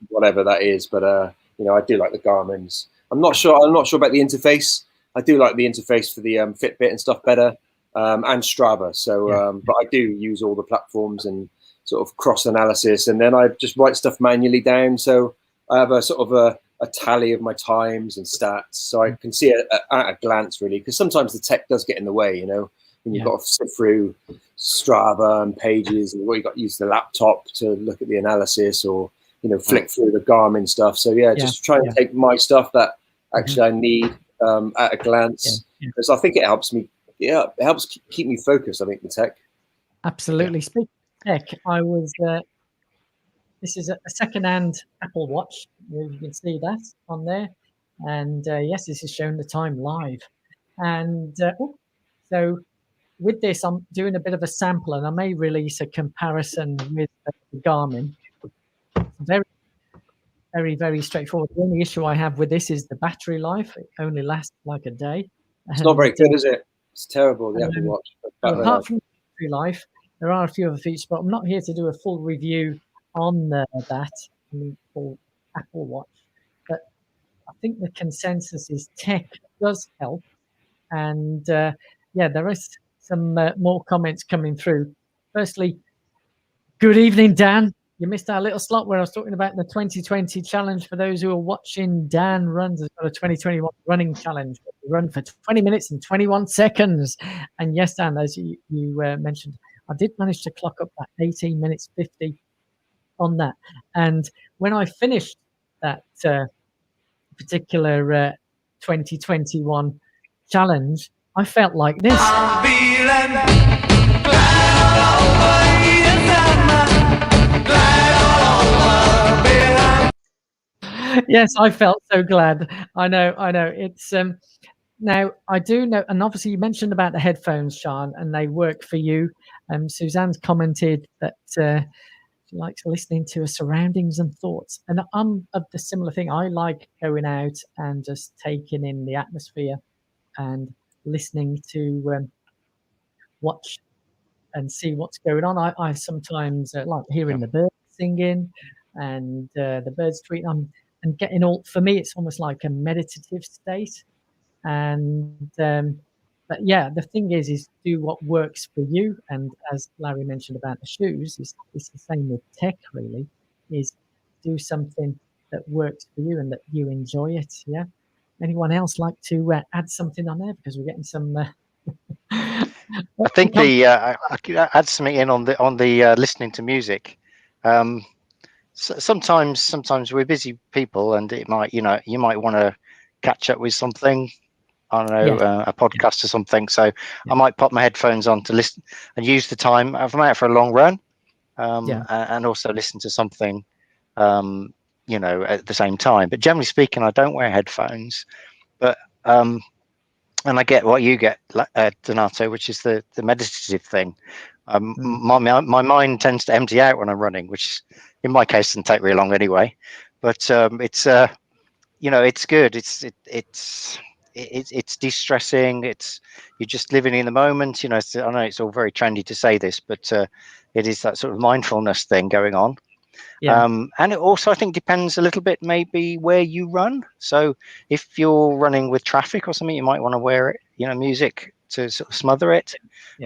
Speaker 7: Whatever that is, but I do like the Garmin's. I'm not sure about the interface. I do like the interface for the Fitbit and stuff better, and Strava. So, but I do use all the platforms and sort of cross analysis, and then I just write stuff manually down. So I have a sort of a tally of my times and stats, so I can see it at a glance, really. Because sometimes the tech does get in the way, when you've got to sit through Strava and pages, and you've got to use the laptop to look at the analysis, or flick through the Garmin stuff. So just try and take my stuff that actually I need at a glance, because I think it helps me. Yeah, it helps keep me focused. I think the tech.
Speaker 1: Absolutely. Speaking of tech, I was. This is a second-hand Apple Watch. You can see that on there, and yes, this is showing the time live. And so with this, I'm doing a bit of a sample, and I may release a comparison with the Garmin. Very, very, very straightforward. The only issue I have with this is the battery life. It only lasts like a day.
Speaker 7: It's not very good, is it? It's terrible, the Apple Watch.
Speaker 1: Apart from battery life, there are a few other features, but I'm not here to do a full review on that for Apple Watch. But I think the consensus is tech does help. And there is some more comments coming through. Firstly, good evening, Dan. You missed our little slot where I was talking about the 2020 challenge. For those who are watching, Dan runs a 2021 running challenge. Run for 20 minutes and 21 seconds. And yes, Dan, as you mentioned, I did manage to clock up that 18 minutes 50 on that. And when I finished that particular 2021 challenge, I felt like this. I'm feeling glad all over, yes, I felt so glad. I know. It's now I do know, and obviously you mentioned about the headphones, Sean, and they work for you. Suzanne's commented that She likes listening to her surroundings and thoughts. And I'm of the similar thing. I like going out and just taking in the atmosphere and listening to watch and see what's going on. I sometimes like hearing the birds singing and the birds tweeting. And getting all, for me, it's almost like a meditative state. And but yeah, the thing is do what works for you. And as Larry mentioned about the shoes, it's the same with tech, really, is do something that works for you and that you enjoy it. Yeah. Anyone else like to add something on there? Because we're getting some
Speaker 2: I think I could add something in on the listening to music. Sometimes we're busy people, and it might, you might want to catch up with something. I don't know, a podcast or something. So I might pop my headphones on to listen and use the time. If I'm out for a long run, and also listen to something, at the same time. But generally speaking, I don't wear headphones. But and I get what you get, Donato, which is the meditative thing. My mind tends to empty out when I'm running, which in my case doesn't take very long anyway. But it's it's good. It's de-stressing. You're just living in the moment. I know it's all very trendy to say this, but it is that sort of mindfulness thing going on. And it also, I think, depends a little bit maybe where you run. So if you're running with traffic or something, you might want to wear it, music to sort of smother it.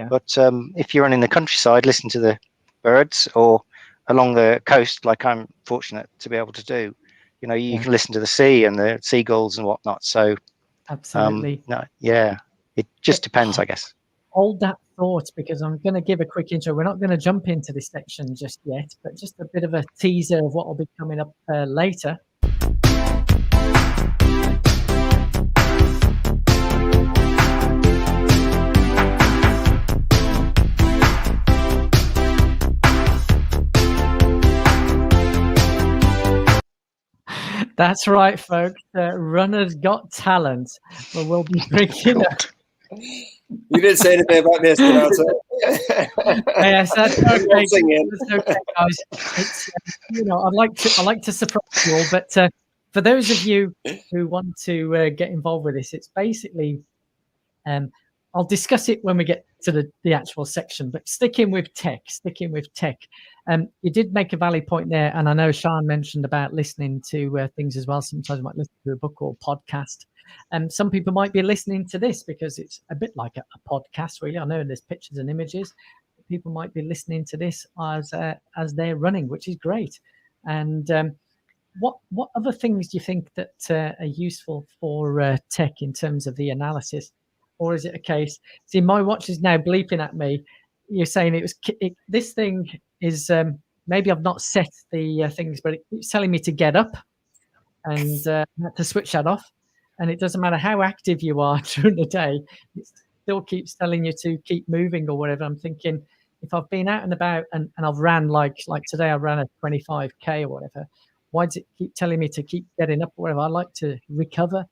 Speaker 2: But if you're running the countryside, listen to the birds, or along the coast, like I'm fortunate to be able to do, you can listen to the sea and the seagulls and whatnot. So
Speaker 1: absolutely.
Speaker 2: It just depends, I guess.
Speaker 1: Hold that thought, because I'm going to give a quick intro. We're not going to jump into this section just yet, but just a bit of a teaser of what will be coming up later. That's right, folks. Runners Got Talent. Well, we'll be bringing up.
Speaker 7: You didn't say anything about this, Donato.
Speaker 1: Yes, that's okay. That's okay, guys. It's, I like to surprise you all, but for those of you who want to get involved with this, it's basically I'll discuss it when we get to the actual section, but sticking with tech. You did make a valid point there, and I know Sean mentioned about listening to things as well. Sometimes you might listen to a book or podcast. Some people might be listening to this because it's a bit like a podcast, really. I know there's pictures and images. People might be listening to this as they're running, which is great. And what other things do you think that are useful for tech in terms of the analysis? Or is it a case? See, my watch is now bleeping at me. You're saying this thing is maybe I've not set the things, but it's telling me to get up and to switch that off. And it doesn't matter how active you are during the day, it still keeps telling you to keep moving or whatever. I'm thinking, if I've been out and about and I've ran like today, I ran a 25K or whatever, why does it keep telling me to keep getting up or whatever? I like to recover.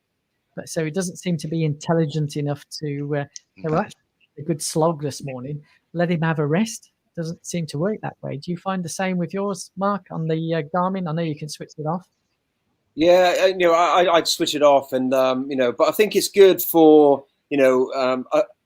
Speaker 1: But so it doesn't seem to be intelligent enough to well, actually, a good slog this morning, let him have a rest. Doesn't seem to work that way. Do you find the same with yours, Mark, on the Garmin? I know you can switch it off.
Speaker 7: Yeah, I'd switch it off, and but I think it's good for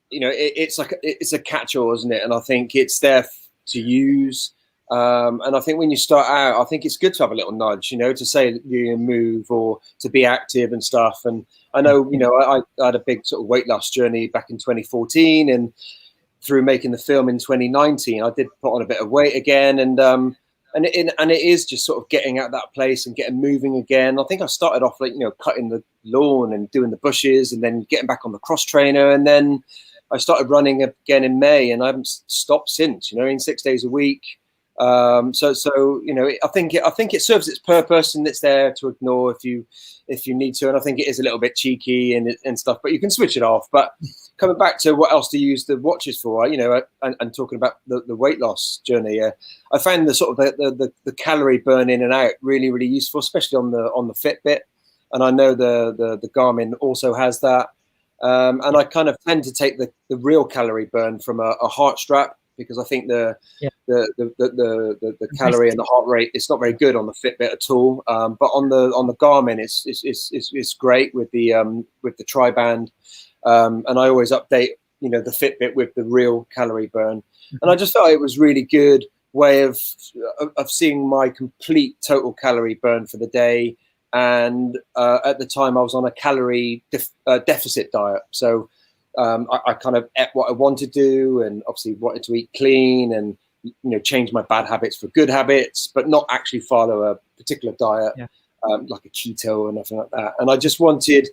Speaker 7: it's a catch-all, isn't it? And I think it's there to use. And I think when you start out, I think it's good to have a little nudge, to say that you move or to be active and stuff. And I know, I had a big sort of weight loss journey back in 2014, and through making the film in 2019, I did put on a bit of weight again, and it is just sort of getting out that place and getting moving again. I think I started off cutting the lawn and doing the bushes, and then getting back on the cross trainer, and then I started running again in May, and I haven't stopped since. In 6 days a week. I think it serves its purpose, and it's there to ignore if you need to. And I think it is a little bit cheeky and stuff, but you can switch it off. But coming back to what else to use the watches for, and talking about the weight loss journey, I found the sort of the calorie burn in and out really, really useful, especially on the Fitbit. And I know the Garmin also has that. And I kind of tend to take the real calorie burn from a heart strap. because I think the calorie and the heart rate, it's not very good on the Fitbit at all. But on the Garmin, it's great with the tri-band, and I always update the Fitbit with the real calorie burn, and I just felt it was really good way of seeing my complete total calorie burn for the day. And at the time I was on a calorie deficit diet, so I kind of ate what I wanted to, and obviously wanted to eat clean and change my bad habits for good habits, but not actually follow a particular diet, like a keto or nothing like that. And I just wanted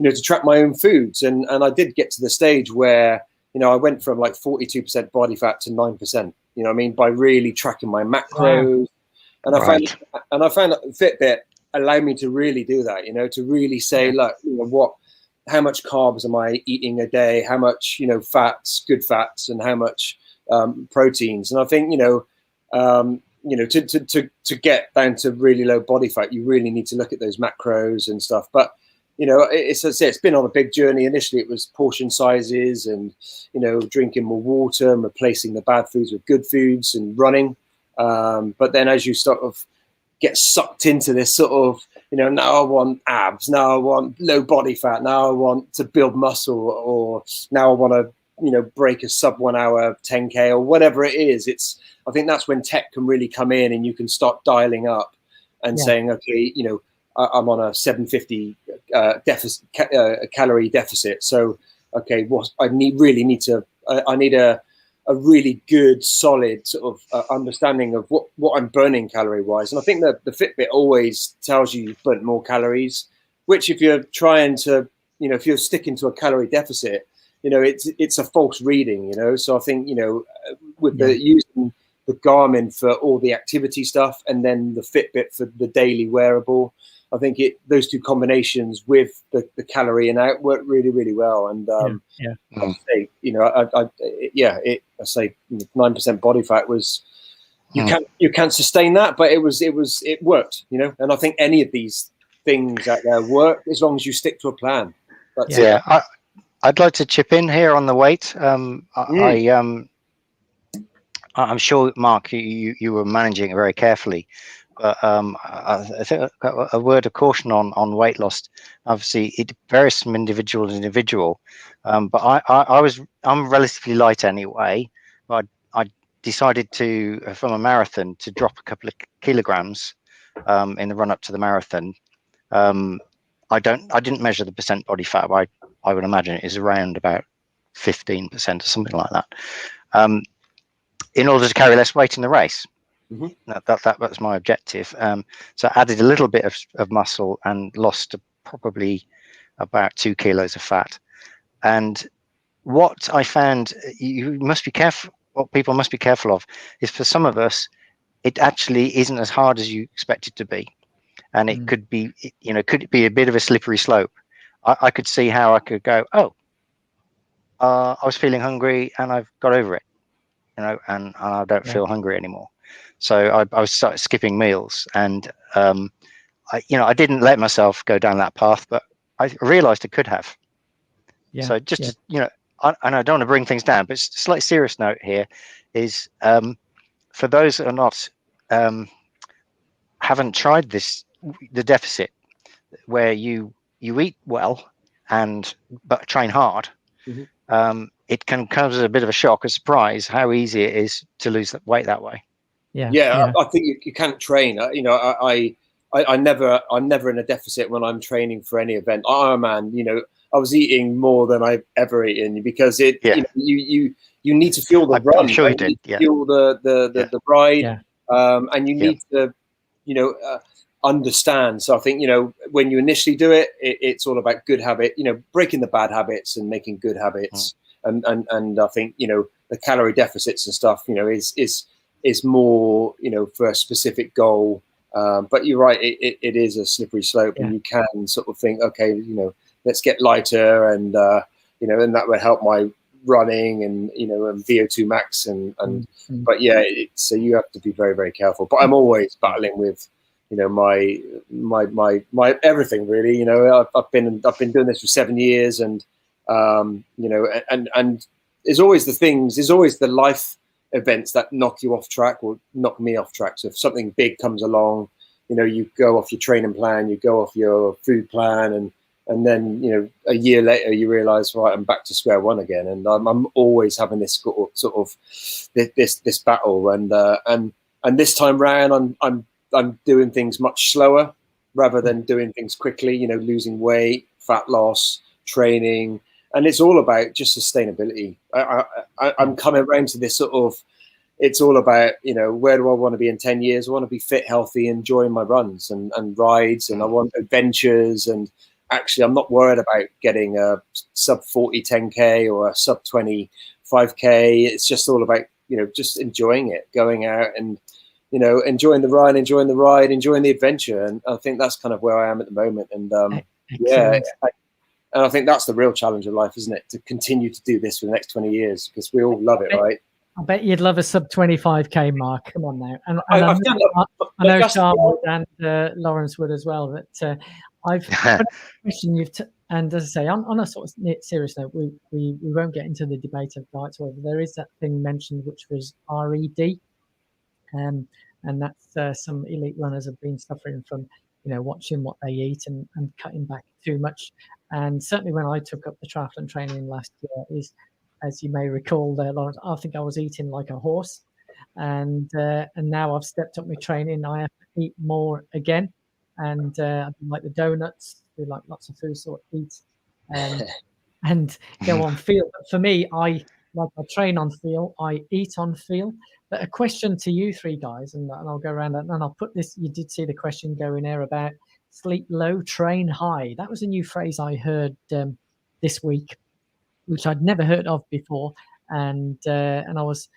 Speaker 7: to track my own foods, and I did get to the stage where I went from like 42% body fat to 9%. You know what I mean? By really tracking my macros. And I found that Fitbit allowed me to really do that, to really say, look, how much carbs am I eating a day? How much, fats, good fats, and how much proteins? And I think, to get down to really low body fat, you really need to look at those macros and stuff. But it's been on a big journey. Initially, it was portion sizes and, drinking more water and replacing the bad foods with good foods and running. But then as you sort of get sucked into this sort of, now I want abs, now I want low body fat, now I want to build muscle, or now I want to, break a sub 1 hour 10K or whatever it is. I think that's when tech can really come in, and you can start dialing up and saying, okay, I'm on a 750 calorie deficit. So, okay, what I really need a really good, solid sort of understanding of what I'm burning calorie wise. And I think that the Fitbit always tells you you've burnt more calories, which if you're trying to, if you're sticking to a calorie deficit, it's a false reading, So I think, with using the Garmin for all the activity stuff, and then the Fitbit for the daily wearable, I think those two combinations with the calorie in out work really, really well. And I say, I say 9% body fat was you can't sustain that, but it worked, And I think any of these things out there work as long as you stick to a plan.
Speaker 2: I'd like to chip in here on the weight. I'm sure, Mark, you were managing it very carefully. But I think a word of caution on weight loss. Obviously, it varies from individual to individual. But I'm relatively light anyway. But I decided to, from a marathon, to drop a couple of kilograms in the run up to the marathon. I didn't measure the percent body fat. But I would imagine it is around about 15% or something like that. In order to carry less weight in the race. That was my objective. So I added a little bit of muscle and lost probably about 2 kilos of fat. And what I found, you must be careful. What people must be careful of is, for some of us, it actually isn't as hard as you expect it to be, and it could be, could be a bit of a slippery slope. I could see how I could go, I was feeling hungry and I've got over it, and I don't feel hungry anymore. So I started skipping meals, and I didn't let myself go down that path, but I realized I could have. So just and I don't want to bring things down, but a slight serious note here is, for those that are not haven't tried the deficit, where you eat well but train hard. It can come as a bit of a shock, a surprise, how easy it is to lose weight that way.
Speaker 7: I think you can't train. I'm never in a deficit when I'm training for any event. Ironman, I was eating more than I've ever eaten, because you need to feel the run.
Speaker 2: I'm sure you did.
Speaker 7: Feel the ride, and you need to, understand. So I think, when you initially do it, it's all about good habit, breaking the bad habits and making good habits. And I think, the calorie deficits and stuff, is more, for a specific goal. But you're right, it is a slippery slope, and you can sort of think, okay, let's get lighter, and and that would help my running and and VO2 max and but so you have to be very, very careful. But I'm always battling with my everything, really. I've been doing this for 7 years, and and there's always the things, there's always the life events that knock you off track or knock me off track. So if something big comes along, you go off your training plan, you go off your food plan, and then a year later you realize, right, I'm back to square one again. And I'm always having this sort of this battle, and this time round I'm doing things much slower rather than doing things quickly. Losing weight, fat loss, training, and it's all about just sustainability. I'm coming around to this sort of, it's all about, where do I want to be in 10 years? I want to be fit, healthy, enjoying my runs and rides, and I want adventures. And actually, I'm not worried about getting a sub 40 10K or a sub 20 5K. It's just all about, just enjoying it, going out and, enjoying the ride, enjoying the adventure. And I think that's kind of where I am at the moment. And and I think that's the real challenge of life, isn't it? To continue to do this for the next 20 years, because we all love it, right?
Speaker 1: I bet you'd love a sub 25K mark. Come on now. And I know Charles and Lawrence would as well. But I've got a question and as I say, on a sort of serious note, we won't get into the debate of diets. However, there is that thing mentioned, which was RED. And that's some elite runners have been suffering from, watching what they eat and cutting back too much. And certainly when I took up the triathlon training last year, as you may recall there, Lawrence, I think I was eating like a horse. And now I've stepped up my training. I have to eat more again. And I do like the donuts, do like lots of food, sort of eat and go on feel. But for me, I train on feel, I eat on feel. But a question to you three guys, and I'll go around and I'll put this, you did see the question go in there about sleep low, train high. That was a new phrase I heard this week, which I'd never heard of before. And I was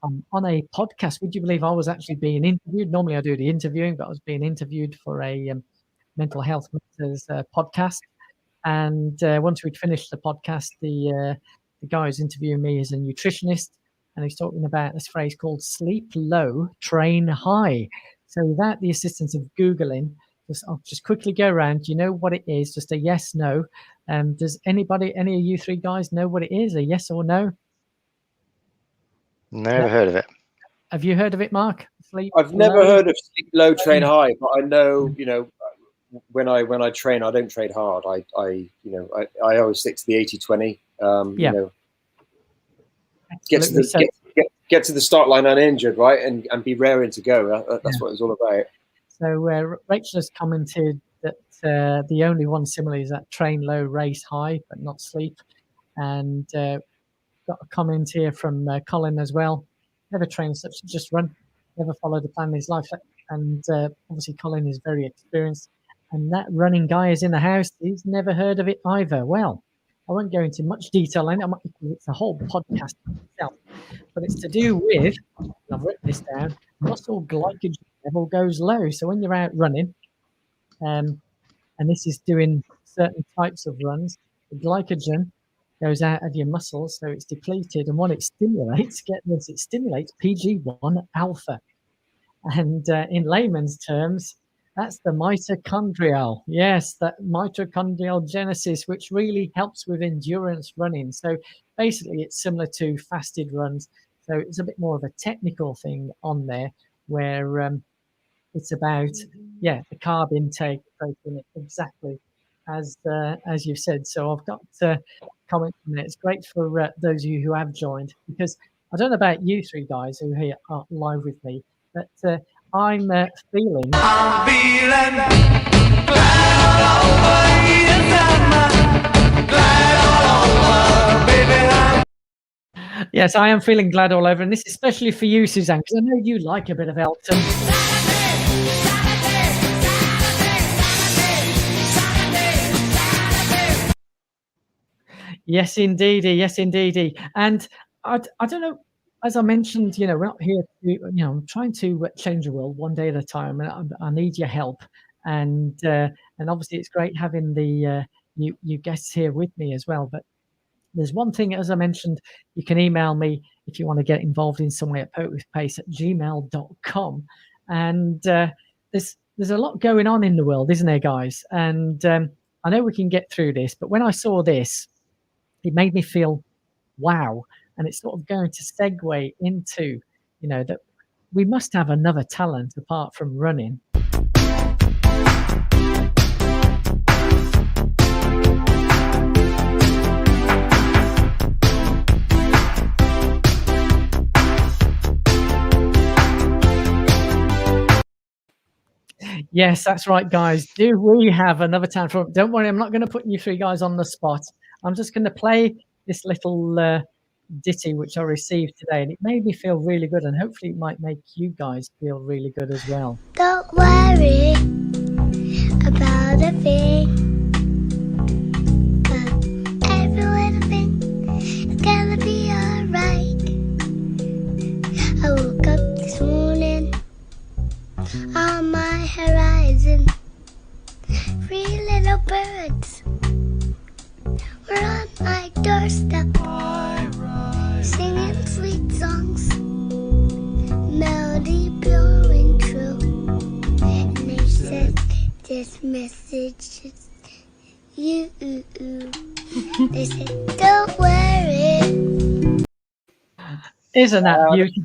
Speaker 1: on a podcast. Would you believe I was actually being interviewed? Normally I do the interviewing, but I was being interviewed for a mental health matters podcast. And once we'd finished the podcast, the guy who's interviewing me is a nutritionist, and he's talking about this phrase called sleep low, train high. So without the assistance of Googling, I'll just quickly go around. Do you know what it is? Just a yes, no. Does any of you three guys know what it is? A yes or no?
Speaker 2: Never heard of it.
Speaker 1: Have you heard of it, Mark?
Speaker 7: I've never heard of sleep low, train high, but I know, when I train, I don't train hard. I always stick to the 80-20. Get to the start line uninjured, right, and be raring to go. That's what it's all about.
Speaker 1: So Rachel has commented that the only one similar is that train low, race high, but not sleep. And got a comment here from Colin as well. Never trained such, just run. Never followed the plan in his life. And obviously Colin is very experienced. And that running guy is in the house. He's never heard of it either. Well, I won't go into much detail on it because it's a whole podcast itself. But it's to do with, I've written this down, muscle glycogen level goes low. So when you're out running, and this is doing certain types of runs, the glycogen goes out of your muscles, so it's depleted. And what it stimulates, get this, it stimulates PG1 alpha. And in layman's terms, that's the mitochondrial. Yes, that mitochondrial genesis, which really helps with endurance running. So basically, it's similar to fasted runs. So it's a bit more of a technical thing on there, where it's about, the carb intake, protein, exactly as you said. So I've got comments on there. It's great for those of you who have joined, because I don't know about you three guys who here are live with me, but I'm feeling glad all over, yes, I am feeling glad all over, and this is especially for you, Suzanne, because I know you like a bit of Elton. Yes, indeedy. Yes, indeedy. And I don't know, as I mentioned, we're not here to, I'm trying to change the world one day at a time, and I need your help. And obviously it's great having the you guests here with me as well. But there's one thing, as I mentioned, you can email me if you want to get involved in some way at poetwithpace@gmail.com. And there's a lot going on in the world, isn't there, guys? And I know we can get through this, but when I saw this, it made me feel, wow, and it's sort of going to segue into, you know, that we must have another talent apart from running. Yes, that's right, guys. Do we have another talent? Don't worry, I'm not going to put you three guys on the spot. I'm just going to play this little ditty which I received today, and it made me feel really good, and hopefully it might make you guys feel really good as well.
Speaker 6: Don't worry about a thing. Every little thing is gonna be alright. I woke up this morning on my horizon. 3 little birds were on my doorstep, singing sweet songs, melody pure and true. And they said, this message is you. They said, don't worry.
Speaker 1: Isn't that beautiful?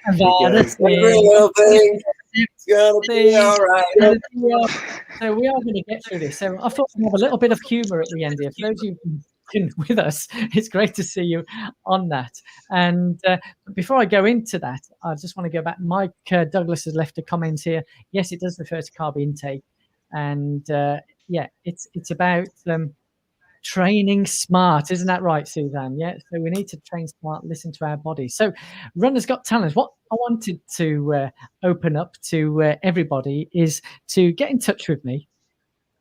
Speaker 7: Every little thing is gonna be alright.
Speaker 1: So we are going to get through this. So I thought we'd have a little bit of humour at the end here. For those of you who've been with us, it's great to see you on that. And before I go into that, I just want to go back. Mike Douglas has left a comment here. Yes, it does refer to carb intake. And yeah, it's about training smart. Isn't that right, Suzanne? Yeah, so we need to train smart, listen to our bodies. So Runners Got Talent, what I wanted to open up to everybody is to get in touch with me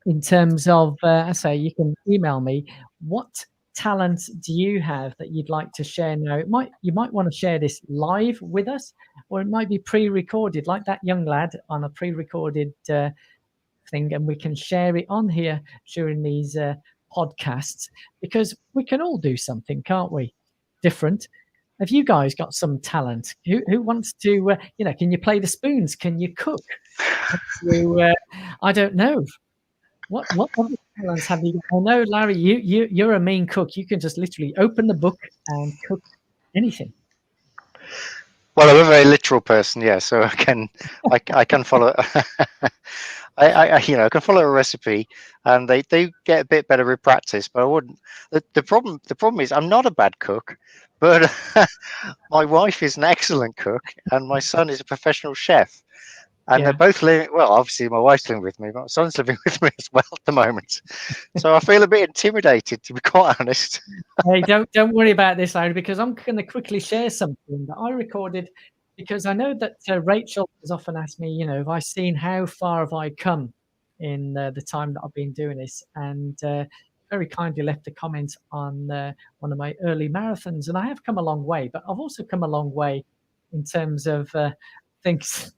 Speaker 1: in terms of, I say, you can email me. What talent do you have that you'd like to share now? You might want to share this live with us, or it might be pre-recorded, like that young lad on a pre-recorded thing, and we can share it on here during these podcasts, because we can all do something, can't we? Different. Have you guys got some talent? Who wants to, you know, can you play the spoons? Can you cook? I don't know. What other talents have you got? I know, Larry, you're a mean cook. You can just literally open the book and cook anything.
Speaker 2: Well, I'm a very literal person, yeah. So I can follow. I can follow a recipe, and they get a bit better with practice. But I wouldn't. The problem is I'm not a bad cook, but my wife is an excellent cook, and my son is a professional chef. And they're both living, well, obviously my wife's living with me, but my son's living with me as well at the moment. So I feel a bit intimidated, to be quite honest.
Speaker 1: Hey, don't worry about this, Larry, because I'm going to quickly share something that I recorded, because I know that Rachel has often asked me, you know, have I seen how far have I come in the time that I've been doing this? And very kindly left a comment on one of my early marathons. And I have come a long way, but I've also come a long way in terms of things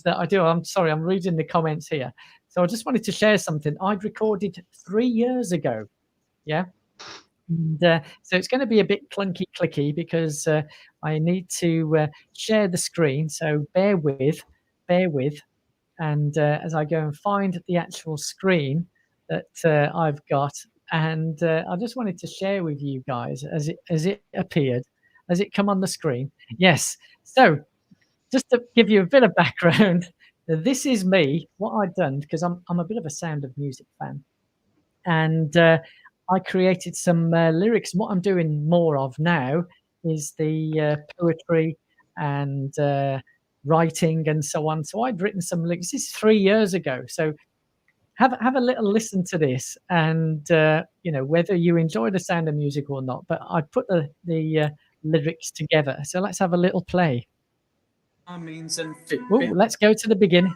Speaker 1: that I do. I'm sorry, I'm reading the comments here. So I just wanted to share something I'd recorded 3 years ago. Yeah. And so it's going to be a bit clunky clicky, because I need to share the screen. So bear with. And as I go and find the actual screen that I've got, and I just wanted to share with you guys as it appeared, as it come on the screen. Yes. So just to give you a bit of background, this is me, what I've done, because I'm a bit of a Sound of Music fan. And I created some lyrics. What I'm doing more of now is the poetry and writing and so on. So I'd written some lyrics. This is 3 years ago. So have a little listen to this, and you know, whether you enjoy the Sound of Music or not. But I put the lyrics together. So let's have a little play. Let's go to the beginning.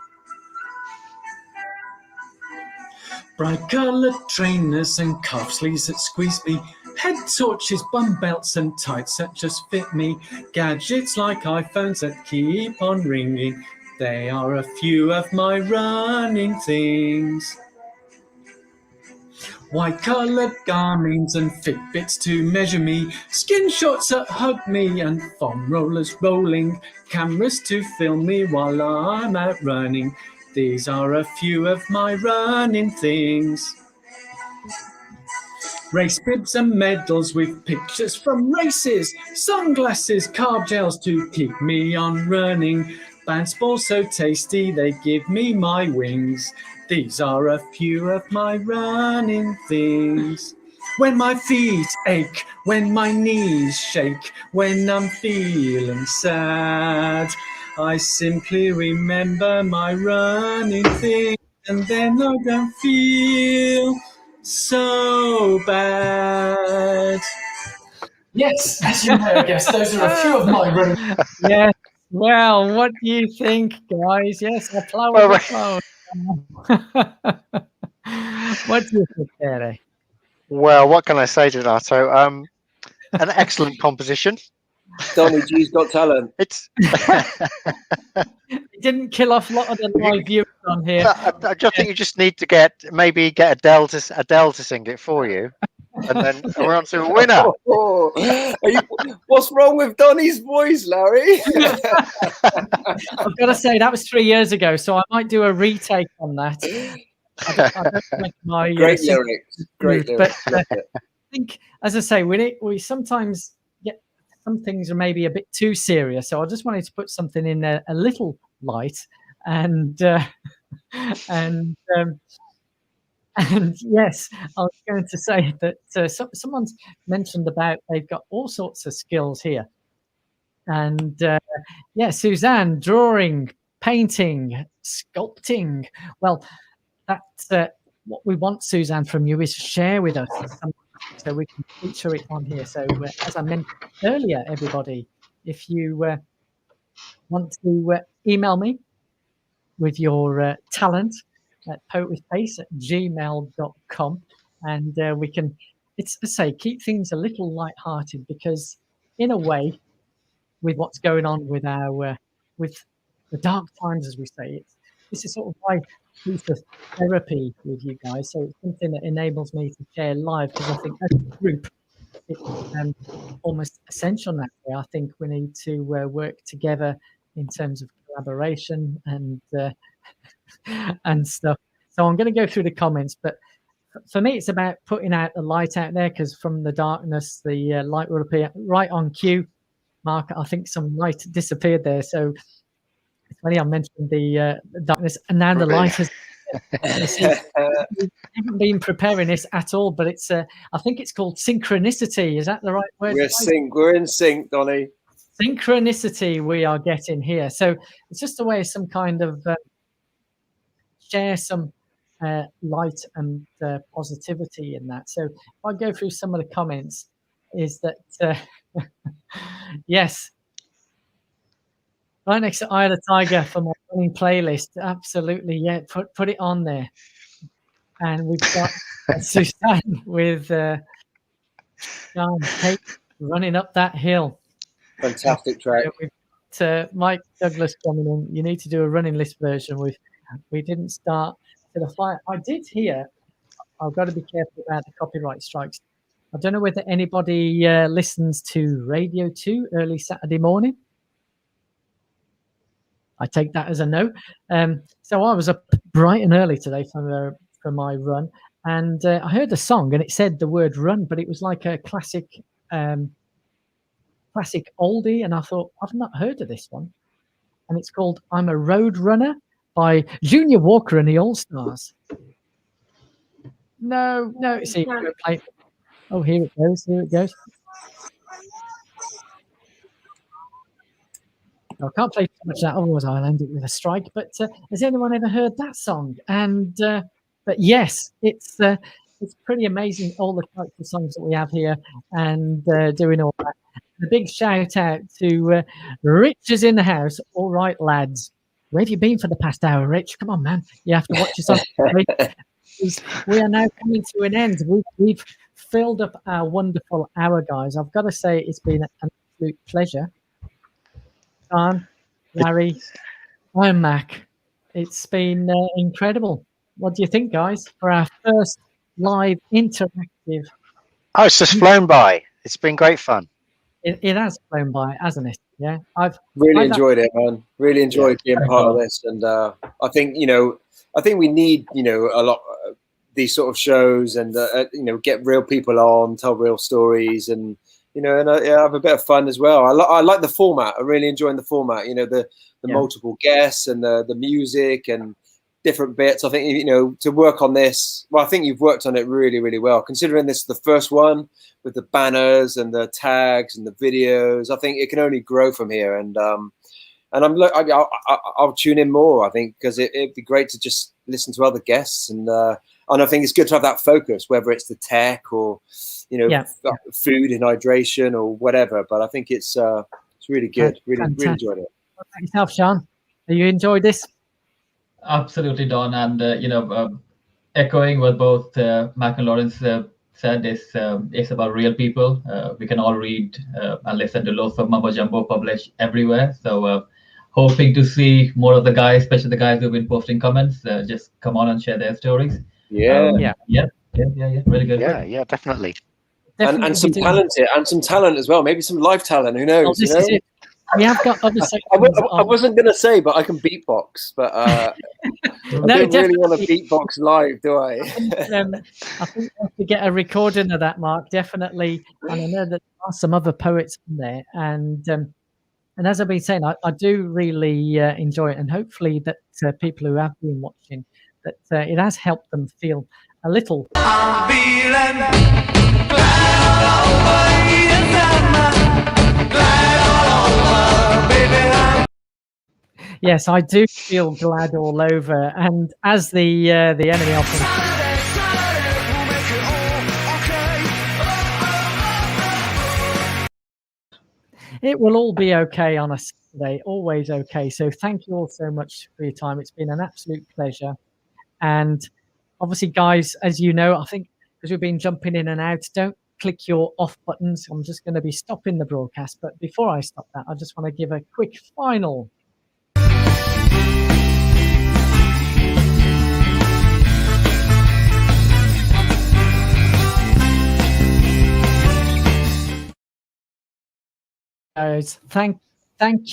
Speaker 8: Bright coloured trainers and calf sleeves that squeeze me, head torches, bum belts and tights that just fit me, gadgets like iPhones that keep on ringing. They are a few of my running things. White-collared Garmins and Fitbits to measure me, skin shorts that hug me and foam rollers rolling, cameras to film me while I'm out running. These are a few of my running things. Race bibs and medals with pictures from races, sunglasses, carb gels to keep me on running. Bounce balls so tasty, they give me my wings. These are a few of my running things. When my feet ache, when my knees shake, when I'm feeling sad, I simply remember my running things, and then I don't feel so bad. Yes, as you may have guessed, those are a few of my running.
Speaker 1: Yes. Well, what do you think, guys? Yes, I plow
Speaker 2: Well,
Speaker 1: with the phone. What do you think, Terry?
Speaker 2: well, what can I say, Donato? An excellent composition.
Speaker 7: Donny G's got talent.
Speaker 2: It's.
Speaker 1: It didn't kill off a lot of the live viewers on here.
Speaker 2: I just think you just need to get Adele to sing it for you, and then we're on to a winner.
Speaker 7: What's wrong with Donny's voice, Larry?
Speaker 1: I've got to say that was 3 years ago, so I might do a retake on that. I don't make my
Speaker 7: Great lyrics. Great lyrics.
Speaker 1: But I think, as I say, we sometimes get some things are maybe a bit too serious. So I just wanted to put something in a little light, and yes, I was going to say that someone's mentioned about they've got all sorts of skills here, and yeah, Suzanne, drawing, painting, sculpting. Well, that's what we want, Suzanne, from you is share with us so we can feature it on here. So as I mentioned earlier, everybody, if you want to email me with your talent at poetwithpace@gmail.com, and we can, it's to say, keep things a little light-hearted, because in a way, with what's going on with our with the dark times, as we say, this is sort of my piece of therapy with you guys. So it's something that enables me to share live, because I think as a group, it's almost essential now. I think we need to work together in terms of collaboration and stuff. So I'm going to go through the comments, but for me, it's about putting out the light out there, because from the darkness, the light will appear. Right on cue, Mark. I think some light disappeared there. So it's funny I mentioned the darkness, and now the light has. We haven't been preparing this at all, but it's I think it's called synchronicity. Is that the right word?
Speaker 7: We're in sync, Donny.
Speaker 1: Synchronicity we are getting here. So it's just a way of some kind of share some light and positivity in that. So if I go through some of the comments, is that yes, right next to Eye of the Tiger for my running playlist. Absolutely, yeah, put it on there. And we've got Suzanne with Kate running up that hill.
Speaker 7: Fantastic track.
Speaker 1: We've got Mike Douglas coming in. You need to do a running list version. We didn't start to the fire. I did hear. I've got to be careful about the copyright strikes. I don't know whether anybody listens to Radio 2 early Saturday morning. I take that as a no. So I was up bright and early today for my run, and I heard a song, and it said the word "run," but it was like a classic oldie, and I thought, I've not heard of this one, and it's called "I'm a Road Runner" by Junior Walker and the All Stars. No, see, oh, here it goes. I can't play too much of that, otherwise I'll end it with a strike. But has anyone ever heard that song? And but yes, it's pretty amazing, all the types of songs that we have here, and doing all that. A big shout out to Rich is in the house. All right, lads, where have you been for the past hour, Rich? Come on, man, you have to watch yourself. We are now coming to an end. We've filled up our wonderful hour, guys. I've got to say, it's been an absolute pleasure. Larry, I'm Mac. It's been incredible. What do you think, guys, for our first live interactive?
Speaker 2: Oh, it's just flown by. It's been great fun.
Speaker 1: It has flown by, hasn't it? Yeah, I've
Speaker 7: really enjoyed it, man. Really enjoyed being part of this, and I think we need a lot these sort of shows and get real people on, tell real stories, and have a bit of fun as well. I like the format. I'm really enjoying the format. The multiple guests and the music and different bits. I think to work on this. Well, I think you've worked on it really, really well. Considering this is the first one with the banners and the tags and the videos, I think it can only grow from here. And I'll tune in more. I think because it'd be great to just listen to other guests, and I think it's good to have that focus, whether it's the tech or food and hydration or whatever. But I think it's really good. Really enjoyed it.
Speaker 1: What about yourself, Sean? Have you enjoyed this?
Speaker 3: Absolutely, Don. And echoing what both Mac and Lawrence said, it's about real people. We can all read and listen to lots of mumbo jumbo published everywhere. So hoping to see more of the guys, especially the guys who've been posting comments, just come on and share their stories.
Speaker 7: Yeah,
Speaker 3: really good.
Speaker 2: Yeah, definitely.
Speaker 7: And some talent as well. Maybe some live talent. Who knows?
Speaker 1: This is it. We have got other sections.
Speaker 7: I wasn't going to say, but I can beatbox. But I don't really want to beatbox live, do I?
Speaker 1: I think we have to get a recording of that, Mark. Definitely. And I know that there are some other poets in there. And as I've been saying, I do really enjoy it. And hopefully that people who have been watching, that it has helped them feel a little.
Speaker 9: I'm feeling glad all over, yes, glad all over, baby.
Speaker 1: Yes, I do feel glad all over, and as the enemy often. It will all be okay on a Saturday, always okay. So thank you all so much for your time. It's been an absolute pleasure. And obviously, guys, as you know, I think because we've been jumping in and out, don't click your off buttons. I'm just going to be stopping the broadcast. But before I stop that, I just want to give a quick final. Guys, thank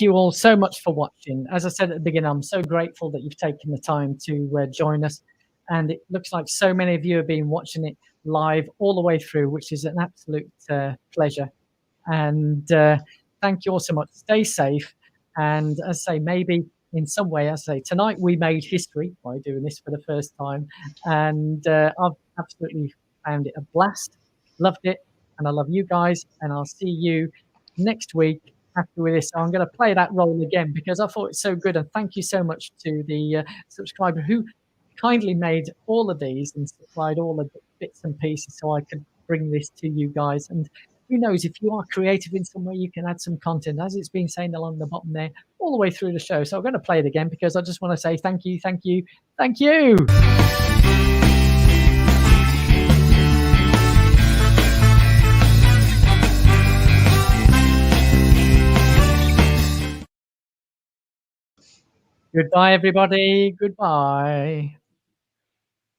Speaker 1: you all so much for watching. As I said at the beginning, I'm so grateful that you've taken the time to join us. And it looks like so many of you have been watching it live all the way through, which is an absolute pleasure. And thank you all so much. Stay safe. And as I say, maybe in some way, as I say, tonight we made history by doing this for the first time. And I've absolutely found it a blast. Loved it. And I love you guys. And I'll see you next week after this. I'm going to play that role again because I thought it's so good. And thank you so much to the subscriber who kindly made all of these and supplied all of the bits and pieces so I could bring this to you guys. And who knows, if you are creative in some way, you can add some content, as it's been saying along the bottom there, all the way through the show. So I'm going to play it again because I just want to say thank you, thank you, thank you. Goodbye, everybody. Goodbye.